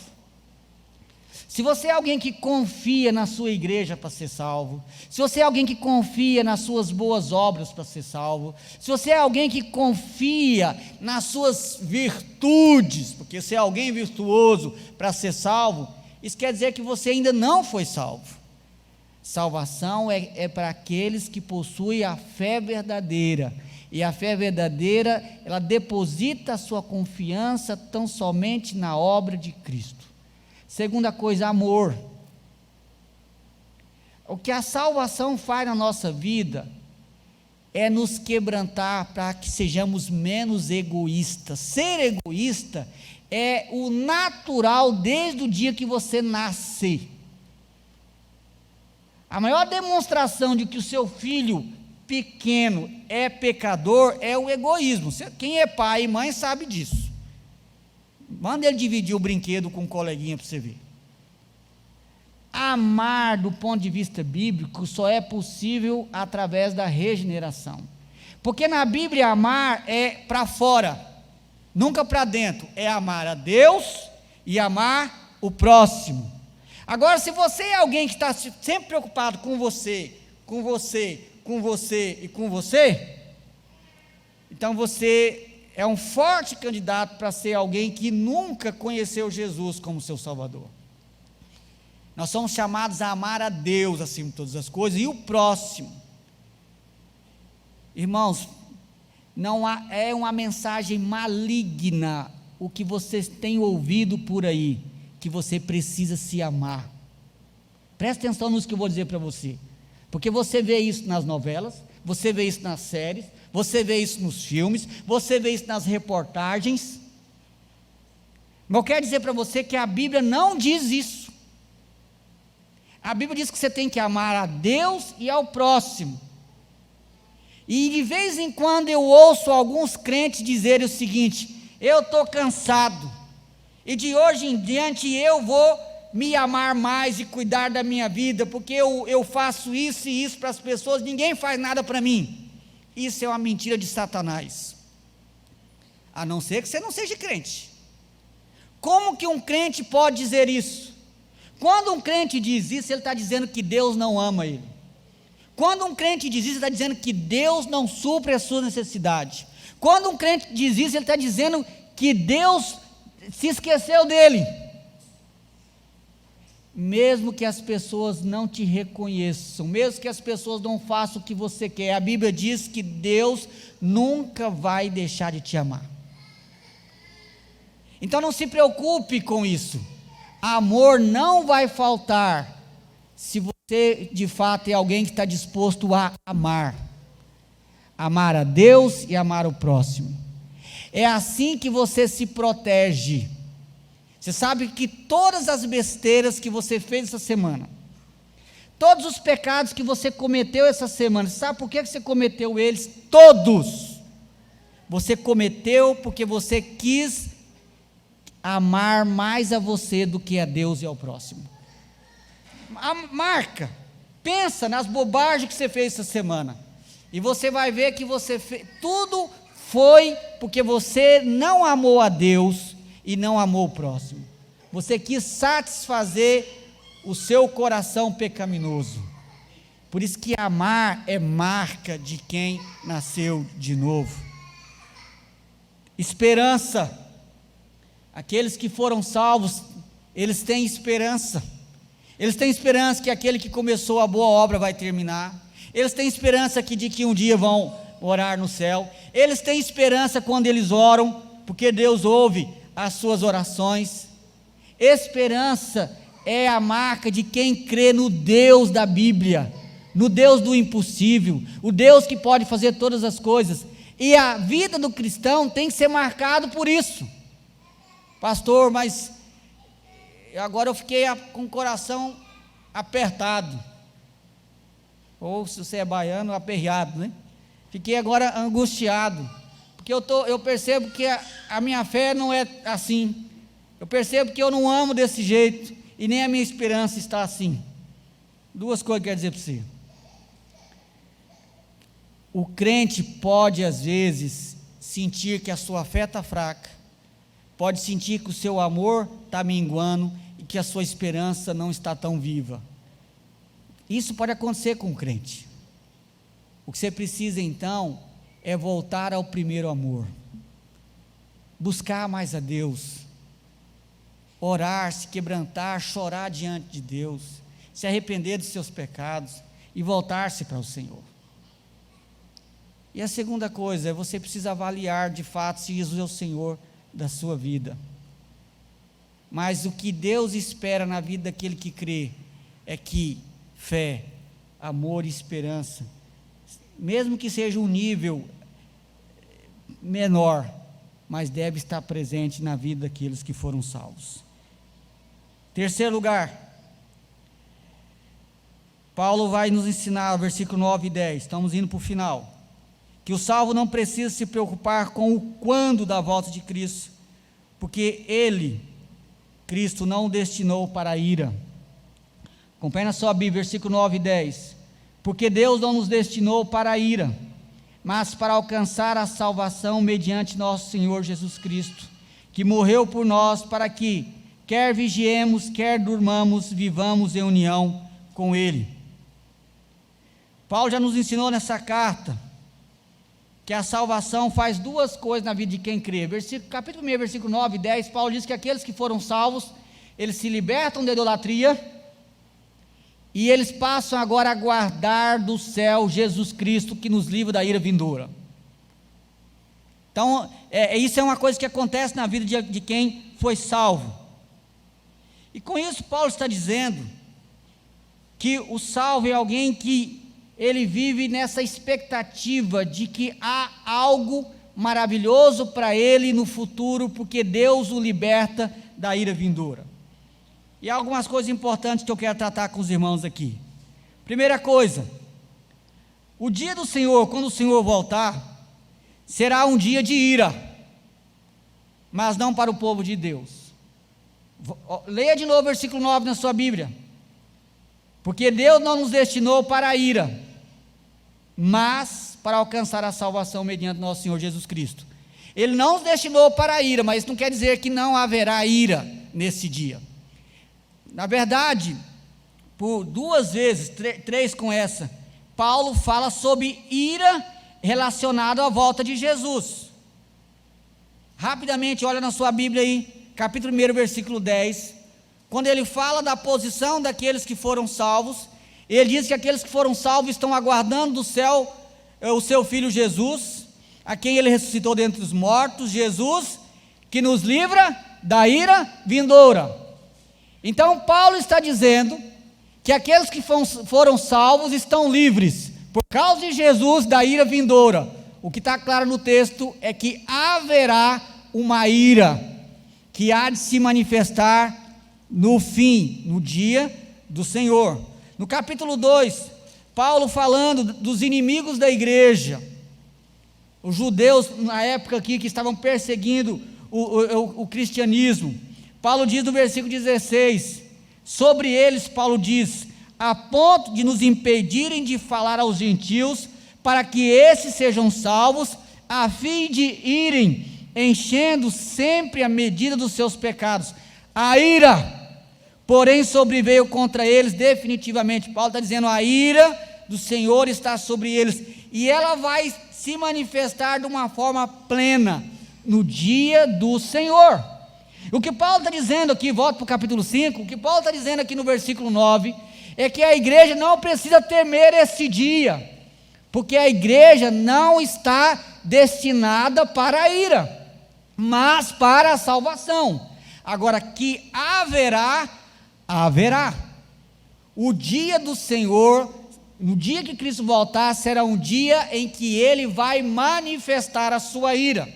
Se você é alguém que confia na sua igreja para ser salvo, se você é alguém que confia nas suas boas obras para ser salvo, se você é alguém que confia nas suas virtudes, porque você é alguém virtuoso para ser salvo, isso quer dizer que você ainda não foi salvo. Salvação é para aqueles que possuem a fé verdadeira, e a fé verdadeira, ela deposita a sua confiança tão somente na obra de Cristo. Segunda coisa, amor. O que a salvação faz na nossa vida é nos quebrantar para que sejamos menos egoístas. Ser egoísta é o natural desde o dia que você nasce. A maior demonstração de que o seu filho pequeno é pecador é o egoísmo. Quem é pai e mãe sabe disso. Manda ele dividir o brinquedo com um coleguinha para você ver. Amar, do ponto de vista bíblico, só é possível através da regeneração. Porque na Bíblia amar é para fora, nunca para dentro. É amar a Deus e amar o próximo. Agora, se você é alguém que está sempre preocupado com você, com você, com você e com você, então você é um forte candidato para ser alguém que nunca conheceu Jesus como seu Salvador. Nós somos chamados a amar a Deus acima de todas as coisas e o próximo. Irmãos, é uma mensagem maligna o que vocês têm ouvido por aí, que você precisa se amar. Presta atenção nisso que eu vou dizer para você, porque você vê isso nas novelas, você vê isso nas séries, você vê isso nos filmes, você vê isso nas reportagens, mas eu quero dizer para você que a Bíblia não diz isso. A Bíblia diz que você tem que amar a Deus e ao próximo. E de vez em quando eu ouço alguns crentes dizerem o seguinte: eu estou cansado, e de hoje em diante eu vou me amar mais e cuidar da minha vida, porque eu faço isso e isso para as pessoas, ninguém faz nada para mim. Isso é uma mentira de Satanás, a não ser que você não seja crente. Como que um crente pode dizer isso? Quando um crente diz isso, ele está dizendo que Deus não ama ele. Quando um crente diz isso, ele está dizendo que Deus não supre as suas necessidades. Quando um crente diz isso, ele está dizendo que Deus se esqueceu dele. Mesmo que as pessoas não te reconheçam, mesmo que as pessoas não façam o que você quer, a Bíblia diz que Deus nunca vai deixar de te amar. Então não se preocupe com isso. Amor não vai faltar, se você de fato é alguém que está disposto a amar a Deus e amar o próximo. É assim que você se protege. Você sabe que todas as besteiras que você fez essa semana, todos os pecados que você cometeu essa semana, sabe por que você cometeu eles? Todos. Você cometeu porque você quis amar mais a você do que a Deus e ao próximo. Marca, pensa nas bobagens que você fez essa semana, e você vai ver que você fez, tudo foi porque você não amou a Deus e não amou o próximo. Você quis satisfazer o seu coração pecaminoso. Por isso que amar é marca de quem nasceu de novo. Esperança. Aqueles que foram salvos, eles têm esperança. Eles têm esperança que aquele que começou a boa obra vai terminar. Eles têm esperança de que um dia vão orar no céu. Eles têm esperança quando eles oram, porque Deus ouve as suas orações. Esperança é a marca de quem crê no Deus da Bíblia, no Deus do impossível, o Deus que pode fazer todas as coisas. E a vida do cristão tem que ser marcado por isso. Pastor, mas agora eu fiquei com o coração apertado, ou se você é baiano, aperreado, né? Fiquei agora angustiado, porque eu percebo que a minha fé não é assim, eu percebo que eu não amo desse jeito, e nem a minha esperança está assim. Duas coisas que eu quero dizer para você. O crente pode às vezes sentir que a sua fé está fraca, pode sentir que o seu amor está minguando e que a sua esperança não está tão viva. Isso pode acontecer com o crente. O que você precisa então é voltar ao primeiro amor, buscar mais a Deus, orar, se quebrantar, chorar diante de Deus, se arrepender dos seus pecados e voltar-se para o Senhor. E a segunda coisa é você precisa avaliar de fato se Jesus é o Senhor da sua vida. Mas o que Deus espera na vida daquele que crê é que fé, amor e esperança, mesmo que seja um nível menor, mas deve estar presente na vida daqueles que foram salvos. Terceiro lugar, Paulo vai nos ensinar, versículo 9 e 10, estamos indo para o final, que o salvo não precisa se preocupar com o quando da volta de Cristo, porque Ele, Cristo, não o destinou para a ira. Acompanhe na sua Bíblia, versículo 9 e 10, porque Deus não nos destinou para a ira, mas para alcançar a salvação mediante nosso Senhor Jesus Cristo, que morreu por nós para que, quer vigiemos, quer durmamos, vivamos em união com Ele. Paulo já nos ensinou nessa carta que a salvação faz duas coisas na vida de quem crê. Capítulo 1, versículo 9 e 10, Paulo diz que aqueles que foram salvos, eles se libertam da idolatria, e eles passam agora a guardar do céu Jesus Cristo, que nos livra da ira vindoura. Então, isso é uma coisa que acontece na vida de quem foi salvo. E com isso Paulo está dizendo que o salvo é alguém que ele vive nessa expectativa de que há algo maravilhoso para ele no futuro, porque Deus o liberta da ira vindoura. E há algumas coisas importantes que eu quero tratar com os irmãos aqui. Primeira coisa, o dia do Senhor, quando o Senhor voltar, será um dia de ira, mas não para o povo de Deus. Leia de novo o versículo 9 na sua Bíblia. Porque Deus não nos destinou para a ira, mas para alcançar a salvação mediante nosso Senhor Jesus Cristo. Ele não nos destinou para a ira, mas isso não quer dizer que não haverá ira nesse dia. Na verdade, por duas vezes, três com essa, Paulo fala sobre ira relacionado à volta de Jesus. Rapidamente, olha na sua Bíblia aí, capítulo 1, versículo 10, quando ele fala da posição daqueles que foram salvos, ele diz que aqueles que foram salvos estão aguardando do céu o seu Filho Jesus, a quem ele ressuscitou dentre os mortos, Jesus, que nos livra da ira vindoura. Então Paulo está dizendo que aqueles que foram salvos estão livres, por causa de Jesus, da ira vindoura. O que está claro no texto é que haverá uma ira, que há de se manifestar no fim, no dia do Senhor. No capítulo 2, Paulo falando dos inimigos da igreja, os judeus na época aqui que estavam perseguindo o cristianismo. Paulo diz no versículo 16, sobre eles Paulo diz, a ponto de nos impedirem de falar aos gentios, para que esses sejam salvos, a fim de irem enchendo sempre a medida dos seus pecados. A ira, porém, sobreveio contra eles definitivamente. Paulo está dizendo, a ira do Senhor está sobre eles, e ela vai se manifestar de uma forma plena, no dia do Senhor. O que Paulo está dizendo aqui, volta para o capítulo 5, o que Paulo está dizendo aqui no versículo 9, é que a igreja não precisa temer esse dia, porque a igreja não está destinada para a ira, mas para a salvação. Agora, que haverá. O dia do Senhor, no dia que Cristo voltar, será um dia em que Ele vai manifestar a sua ira.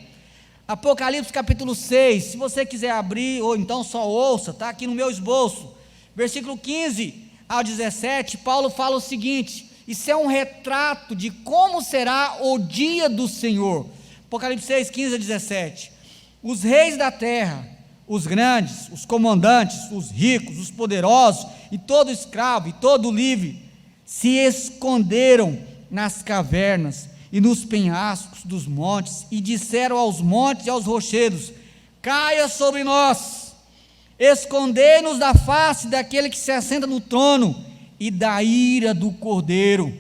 Apocalipse capítulo 6, se você quiser abrir, ou então só ouça, está aqui no meu esboço, versículo 15 ao 17, Paulo fala o seguinte, isso é um retrato de como será o dia do Senhor. Apocalipse 6, 15 a 17, os reis da terra, os grandes, os comandantes, os ricos, os poderosos, e todo escravo, e todo livre, se esconderam nas cavernas, e nos penhascos dos montes, e disseram aos montes e aos rochedos, caia sobre nós, escondei-nos da face daquele que se assenta no trono, e da ira do Cordeiro,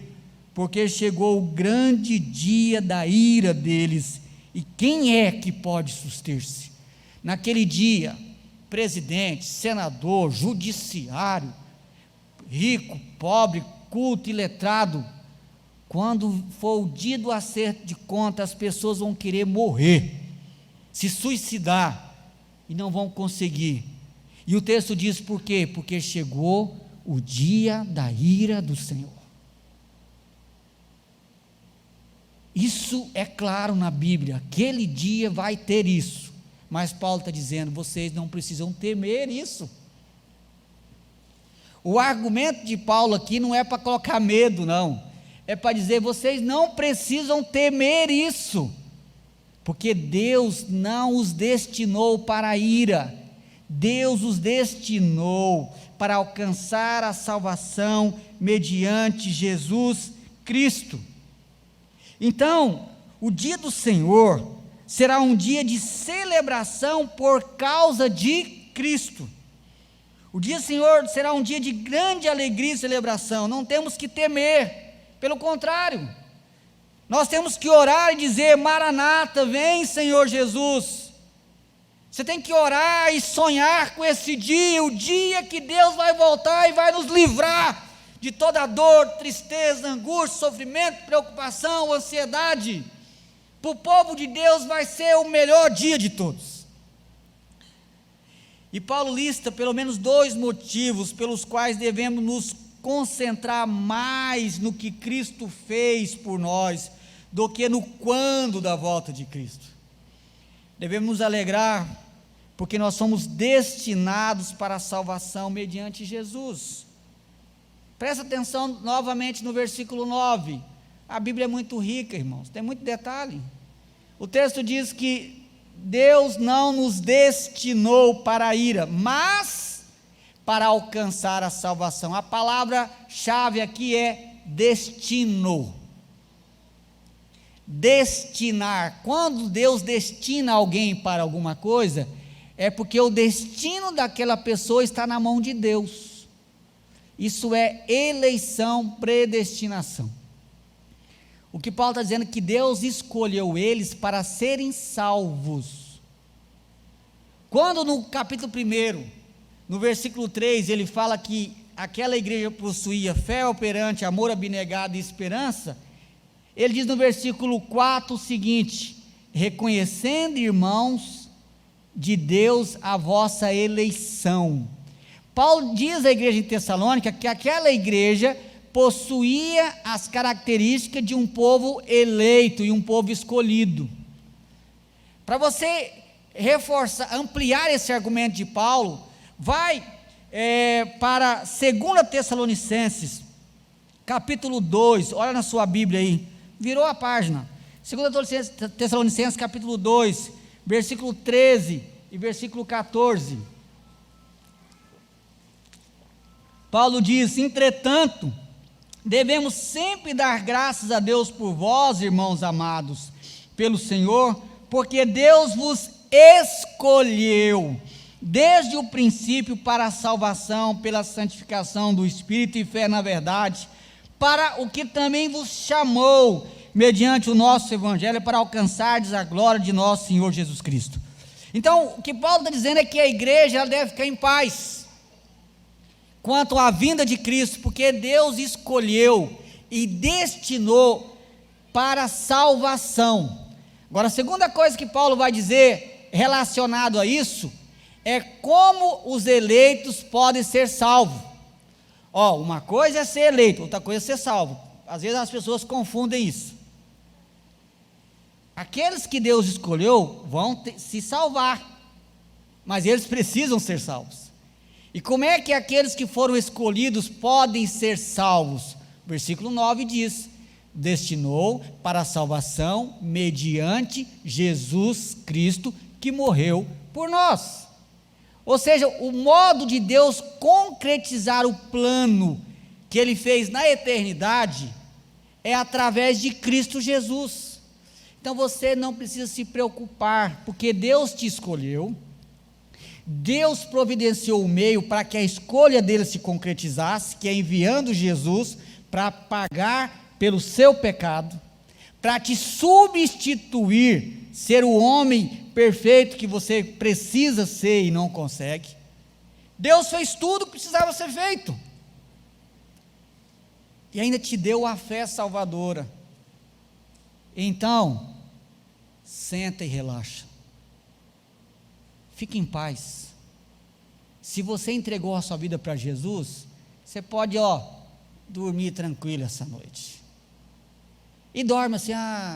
porque chegou o grande dia da ira deles, e quem é que pode suster-se? Naquele dia, presidente, senador, judiciário, rico, pobre, culto e letrado, quando for o dia do acerto de contas, as pessoas vão querer morrer, se suicidar, e não vão conseguir. E o texto diz por quê? Porque chegou o dia da ira do Senhor. Isso é claro na Bíblia, aquele dia vai ter isso, mas Paulo está dizendo, vocês não precisam temer isso. O argumento de Paulo aqui não é para colocar medo, não, é para dizer, vocês não precisam temer isso, porque Deus não os destinou para a ira, Deus os destinou para alcançar a salvação mediante Jesus Cristo. Então, o dia do Senhor será um dia de celebração por causa de Cristo. O dia do Senhor será um dia de grande alegria e celebração, não temos que temer, pelo contrário, nós temos que orar e dizer, Maranata, vem Senhor Jesus. Você tem que orar e sonhar com esse dia, o dia que Deus vai voltar e vai nos livrar de toda dor, tristeza, angústia, sofrimento, preocupação, ansiedade. Para o povo de Deus vai ser o melhor dia de todos. E Paulo lista pelo menos 2 motivos pelos quais devemos nos concentrar mais no que Cristo fez por nós, do que no quando da volta de Cristo. Devemos nos alegrar, porque nós somos destinados para a salvação mediante Jesus. Presta atenção novamente no versículo 9. A Bíblia é muito rica, irmãos, tem muito detalhe. O texto diz que Deus não nos destinou para a ira, mas para alcançar a salvação. A palavra-chave aqui é destino. Destinar. Quando Deus destina alguém para alguma coisa, é porque o destino daquela pessoa está na mão de Deus. Isso é eleição, predestinação. O que Paulo está dizendo é que Deus escolheu eles para serem salvos. Quando no capítulo 1, no versículo 3, ele fala que aquela igreja possuía fé operante, amor abnegado e esperança, ele diz no versículo 4 o seguinte: reconhecendo, irmãos, de Deus a vossa eleição. Paulo diz à igreja em Tessalônica que aquela igreja possuía as características de um povo eleito e um povo escolhido. Para você reforçar, ampliar esse argumento de Paulo, vai para 2 Tessalonicenses, capítulo 2, olha na sua Bíblia aí, virou a página, 2 Tessalonicenses, capítulo 2, versículo 13 e versículo 14, Paulo diz: entretanto, devemos sempre dar graças a Deus por vós, irmãos amados, pelo Senhor, porque Deus vos escolheu, desde o princípio para a salvação, pela santificação do Espírito e fé na verdade, para o que também vos chamou, mediante o nosso Evangelho, para alcançardes a glória de nosso Senhor Jesus Cristo. Então, o que Paulo está dizendo é que a igreja ela deve ficar em paz quanto à vinda de Cristo, porque Deus escolheu e destinou para a salvação. Agora, a segunda coisa que Paulo vai dizer relacionado a isso, é como os eleitos podem ser salvos. Uma coisa é ser eleito, outra coisa é ser salvo. Às vezes as pessoas confundem isso. Aqueles que Deus escolheu vão se salvar, mas eles precisam ser salvos. E como é que aqueles que foram escolhidos podem ser salvos? Versículo 9 diz: destinou para a salvação mediante Jesus Cristo, que morreu por nós. Ou seja, o modo de Deus concretizar o plano que Ele fez na eternidade é através de Cristo Jesus. Então você não precisa se preocupar, porque Deus te escolheu, Deus providenciou o meio para que a escolha dele se concretizasse, que é enviando Jesus para pagar pelo seu pecado, para te substituir, ser o homem perfeito que você precisa ser e não consegue. Deus fez tudo o que precisava ser feito, e ainda te deu a fé salvadora. Então, senta e relaxa, fique em paz. Se você entregou a sua vida para Jesus, você pode dormir tranquilo essa noite, e dorme assim: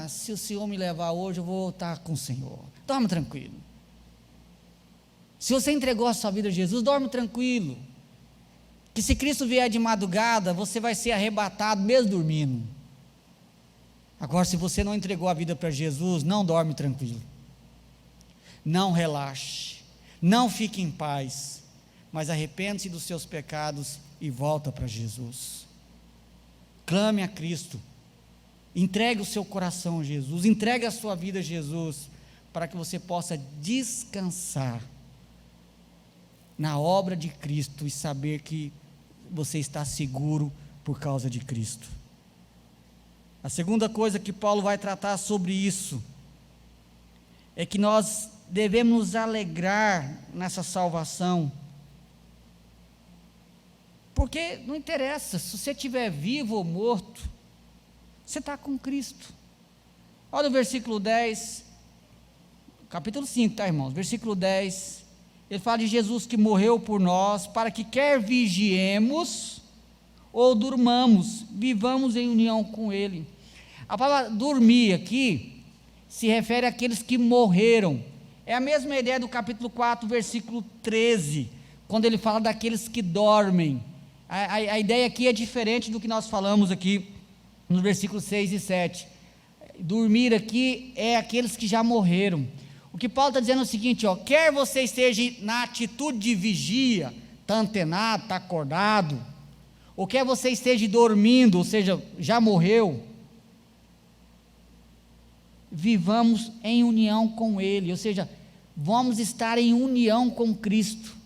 se o Senhor me levar hoje, eu vou estar com o Senhor. Dorme tranquilo. Se você entregou a sua vida a Jesus, dorme tranquilo, que se Cristo vier de madrugada, você vai ser arrebatado mesmo dormindo. Agora, se você não entregou a vida para Jesus, não dorme tranquilo, não relaxe, não fique em paz, mas arrependa-se dos seus pecados e volta para Jesus. Clame a Cristo, entregue o seu coração a Jesus, entregue a sua vida a Jesus, para que você possa descansar na obra de Cristo e saber que você está seguro por causa de Cristo. A segunda coisa que Paulo vai tratar sobre isso é que nós devemos nos alegrar nessa salvação, porque não interessa se você estiver vivo ou morto, você está com Cristo. Olha o versículo 10, capítulo 5, tá, irmãos? Versículo 10, ele fala de Jesus que morreu por nós, para que quer vigiemos ou durmamos, vivamos em união com Ele. A palavra dormir aqui se refere àqueles que morreram É a mesma ideia do capítulo 4, versículo 13, quando ele fala daqueles que dormem. A ideia aqui é diferente do que nós falamos aqui nos versículos 6 e 7. Dormir aqui é aqueles que já morreram. O que Paulo está dizendo é o seguinte, quer você esteja na atitude de vigia, está antenado, está acordado, ou quer você esteja dormindo, ou seja, já morreu, vivamos em união com Ele, ou seja, vamos estar em união com Cristo.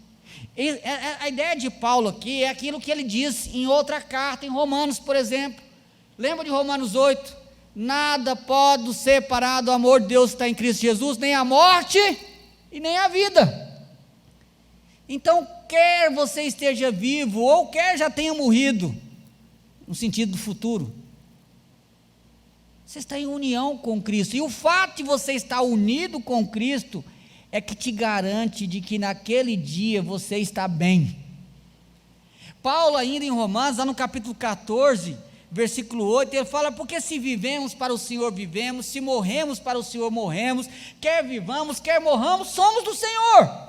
A ideia de Paulo aqui é aquilo que ele diz em outra carta, em Romanos, por exemplo. Lembra de Romanos 8? Nada pode nos separar do amor de Deus que está em Cristo Jesus, nem a morte e nem a vida. Então, quer você esteja vivo, ou quer já tenha morrido, no sentido do futuro, você está em união com Cristo, e o fato de você estar unido com Cristo, é que te garante de que naquele dia você está bem. Paulo ainda em Romanos, lá no capítulo 14, versículo 8, ele fala, porque se vivemos para o Senhor vivemos, se morremos para o Senhor morremos, quer vivamos, quer morramos, somos do Senhor.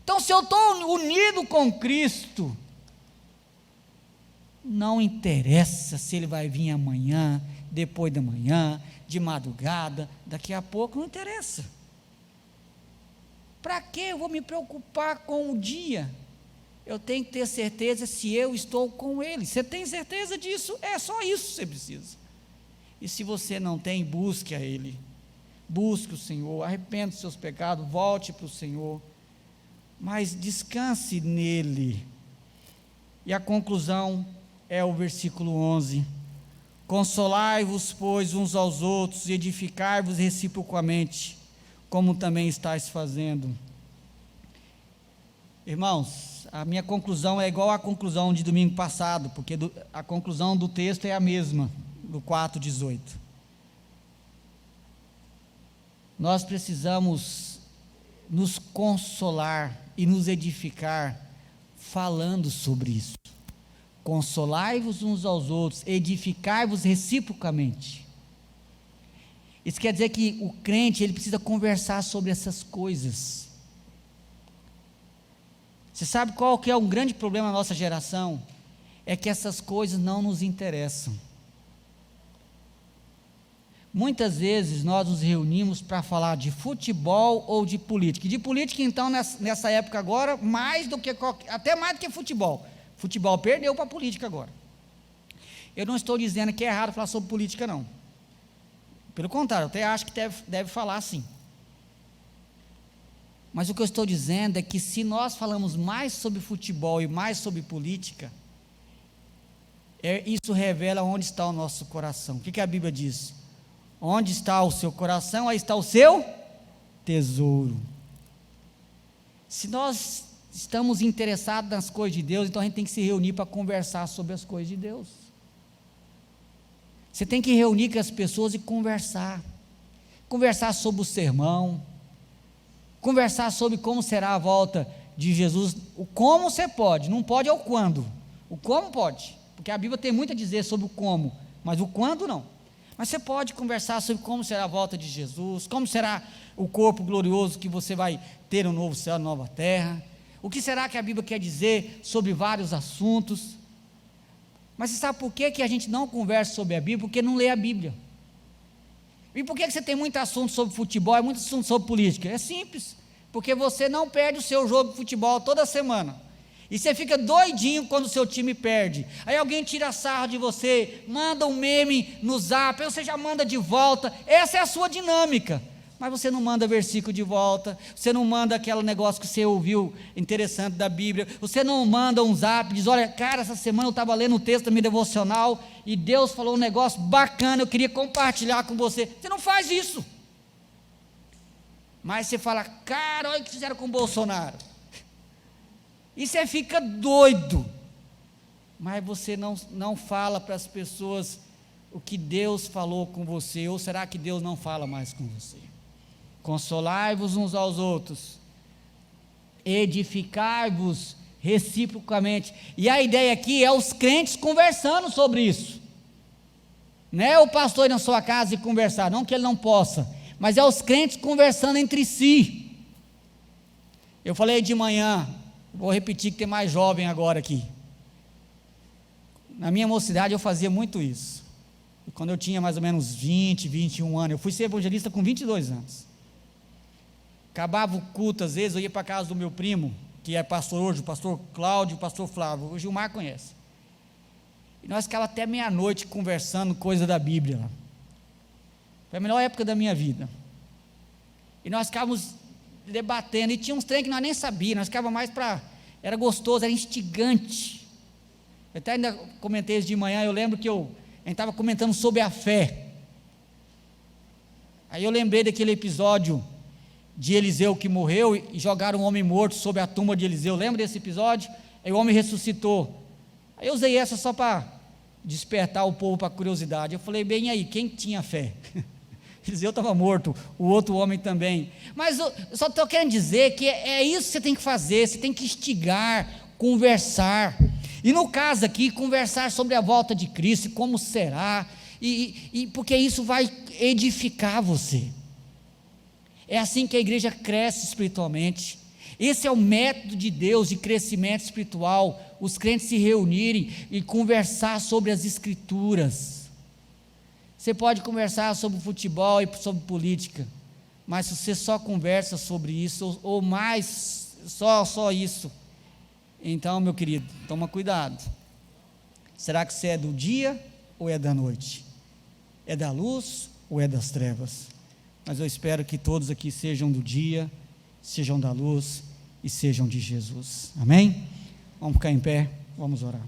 Então se eu estou unido com Cristo, não interessa se Ele vai vir amanhã, depois da manhã, de madrugada, daqui a pouco, não interessa. Para que eu vou me preocupar com o dia? Eu tenho que ter certeza se eu estou com Ele. Você tem certeza disso? É só isso que você precisa. E se você não tem, busque a Ele. Busque o Senhor, arrependa dos seus pecados, volte para o Senhor. Mas descanse nele. E a conclusão é o versículo 11. Consolai-vos, pois, uns aos outros, e edificai-vos reciprocamente, como também estáis fazendo. Irmãos, a minha conclusão é igual à conclusão de domingo passado, porque a conclusão do texto é a mesma, do 4:18. Nós precisamos nos consolar e nos edificar falando sobre isso. Consolai-vos uns aos outros, edificai-vos reciprocamente. Isso quer dizer que o crente, ele precisa conversar sobre essas coisas. Você sabe qual que é um grande problema na nossa geração? É que essas coisas não nos interessam. Muitas vezes nós nos reunimos para falar de futebol ou de política. E de política, então, nessa época agora, até mais do que futebol. Futebol perdeu para a política agora. Eu não estou dizendo que é errado falar sobre política, não. Pelo contrário, eu até acho que deve falar sim. Mas o que eu estou dizendo é que se nós falamos mais sobre futebol e mais sobre política, isso revela onde está o nosso coração. O que a Bíblia diz? Onde está o seu coração, aí está o seu tesouro. Se nós estamos interessados nas coisas de Deus, então a gente tem que se reunir para conversar sobre as coisas de Deus. Você tem que reunir com as pessoas e conversar sobre o sermão, conversar sobre como será a volta de Jesus. O como você pode, não pode é o quando. O como pode, porque a Bíblia tem muito a dizer sobre o como, mas o quando não. Mas você pode conversar sobre como será a volta de Jesus, como será o corpo glorioso que você vai ter no novo céu, na nova terra. O que será que a Bíblia quer dizer sobre vários assuntos? Mas você sabe por que a gente não conversa sobre a Bíblia? Porque não lê a Bíblia. E por que você tem muito assunto sobre futebol e muito assunto sobre política? É simples, porque você não perde o seu jogo de futebol toda semana. E você fica doidinho quando o seu time perde. Aí alguém tira sarro de você, manda um meme no zap, aí você já manda de volta. Essa é a sua dinâmica. Mas você não manda versículo de volta, você não manda aquele negócio que você ouviu interessante da Bíblia, você não manda um zap, diz, olha, cara, essa semana eu estava lendo um texto da minha devocional, e Deus falou um negócio bacana, eu queria compartilhar com você. Você não faz isso. Mas você fala, cara, olha o que fizeram com o Bolsonaro. E você fica doido. Mas você não fala para as pessoas o que Deus falou com você, ou será que Deus não fala mais com você? Consolai-vos uns aos outros, edificai-vos reciprocamente. E a ideia aqui é os crentes conversando sobre isso. Não é o pastor ir na sua casa e conversar, não que ele não possa, mas é os crentes conversando entre si. Eu falei de manhã, vou repetir que tem mais jovem agora aqui. Na minha mocidade eu fazia muito isso. E quando eu tinha mais ou menos 20, 21 anos, eu fui ser evangelista com 22 anos. Acabava o culto, às vezes eu ia para a casa do meu primo, que é pastor hoje, o pastor Cláudio, o pastor Flávio, o Gilmar conhece. E nós ficávamos até meia-noite conversando coisa da Bíblia lá. Foi a melhor época da minha vida. E nós ficávamos debatendo, e tinha uns trem que nós nem sabíamos, nós ficávamos mais para, era gostoso, era instigante. Eu até ainda comentei isso de manhã, eu lembro que a gente estava comentando sobre a fé. Aí eu lembrei daquele episódio de Eliseu que morreu e jogaram um homem morto sobre a tumba de Eliseu. Lembra desse episódio? Aí o homem ressuscitou. Aí eu usei essa só para despertar o povo para a curiosidade. Eu falei, bem, aí, quem tinha fé? Eliseu estava morto, o outro homem também. Mas eu só estou querendo dizer que é isso que você tem que fazer, você tem que instigar, conversar. E no caso aqui, conversar sobre a volta de Cristo, como será, e porque isso vai edificar você. É assim que a igreja cresce espiritualmente. Esse é o método de Deus de crescimento espiritual, os crentes se reunirem e conversar sobre as Escrituras. Você pode conversar sobre futebol e sobre política, mas se você só conversa sobre isso, ou mais, só isso, então, meu querido, toma cuidado. Será que você é do dia ou é da noite? É da luz ou é das trevas? Mas eu espero que todos aqui sejam do dia, sejam da luz e sejam de Jesus. Amém? Vamos ficar em pé, vamos orar.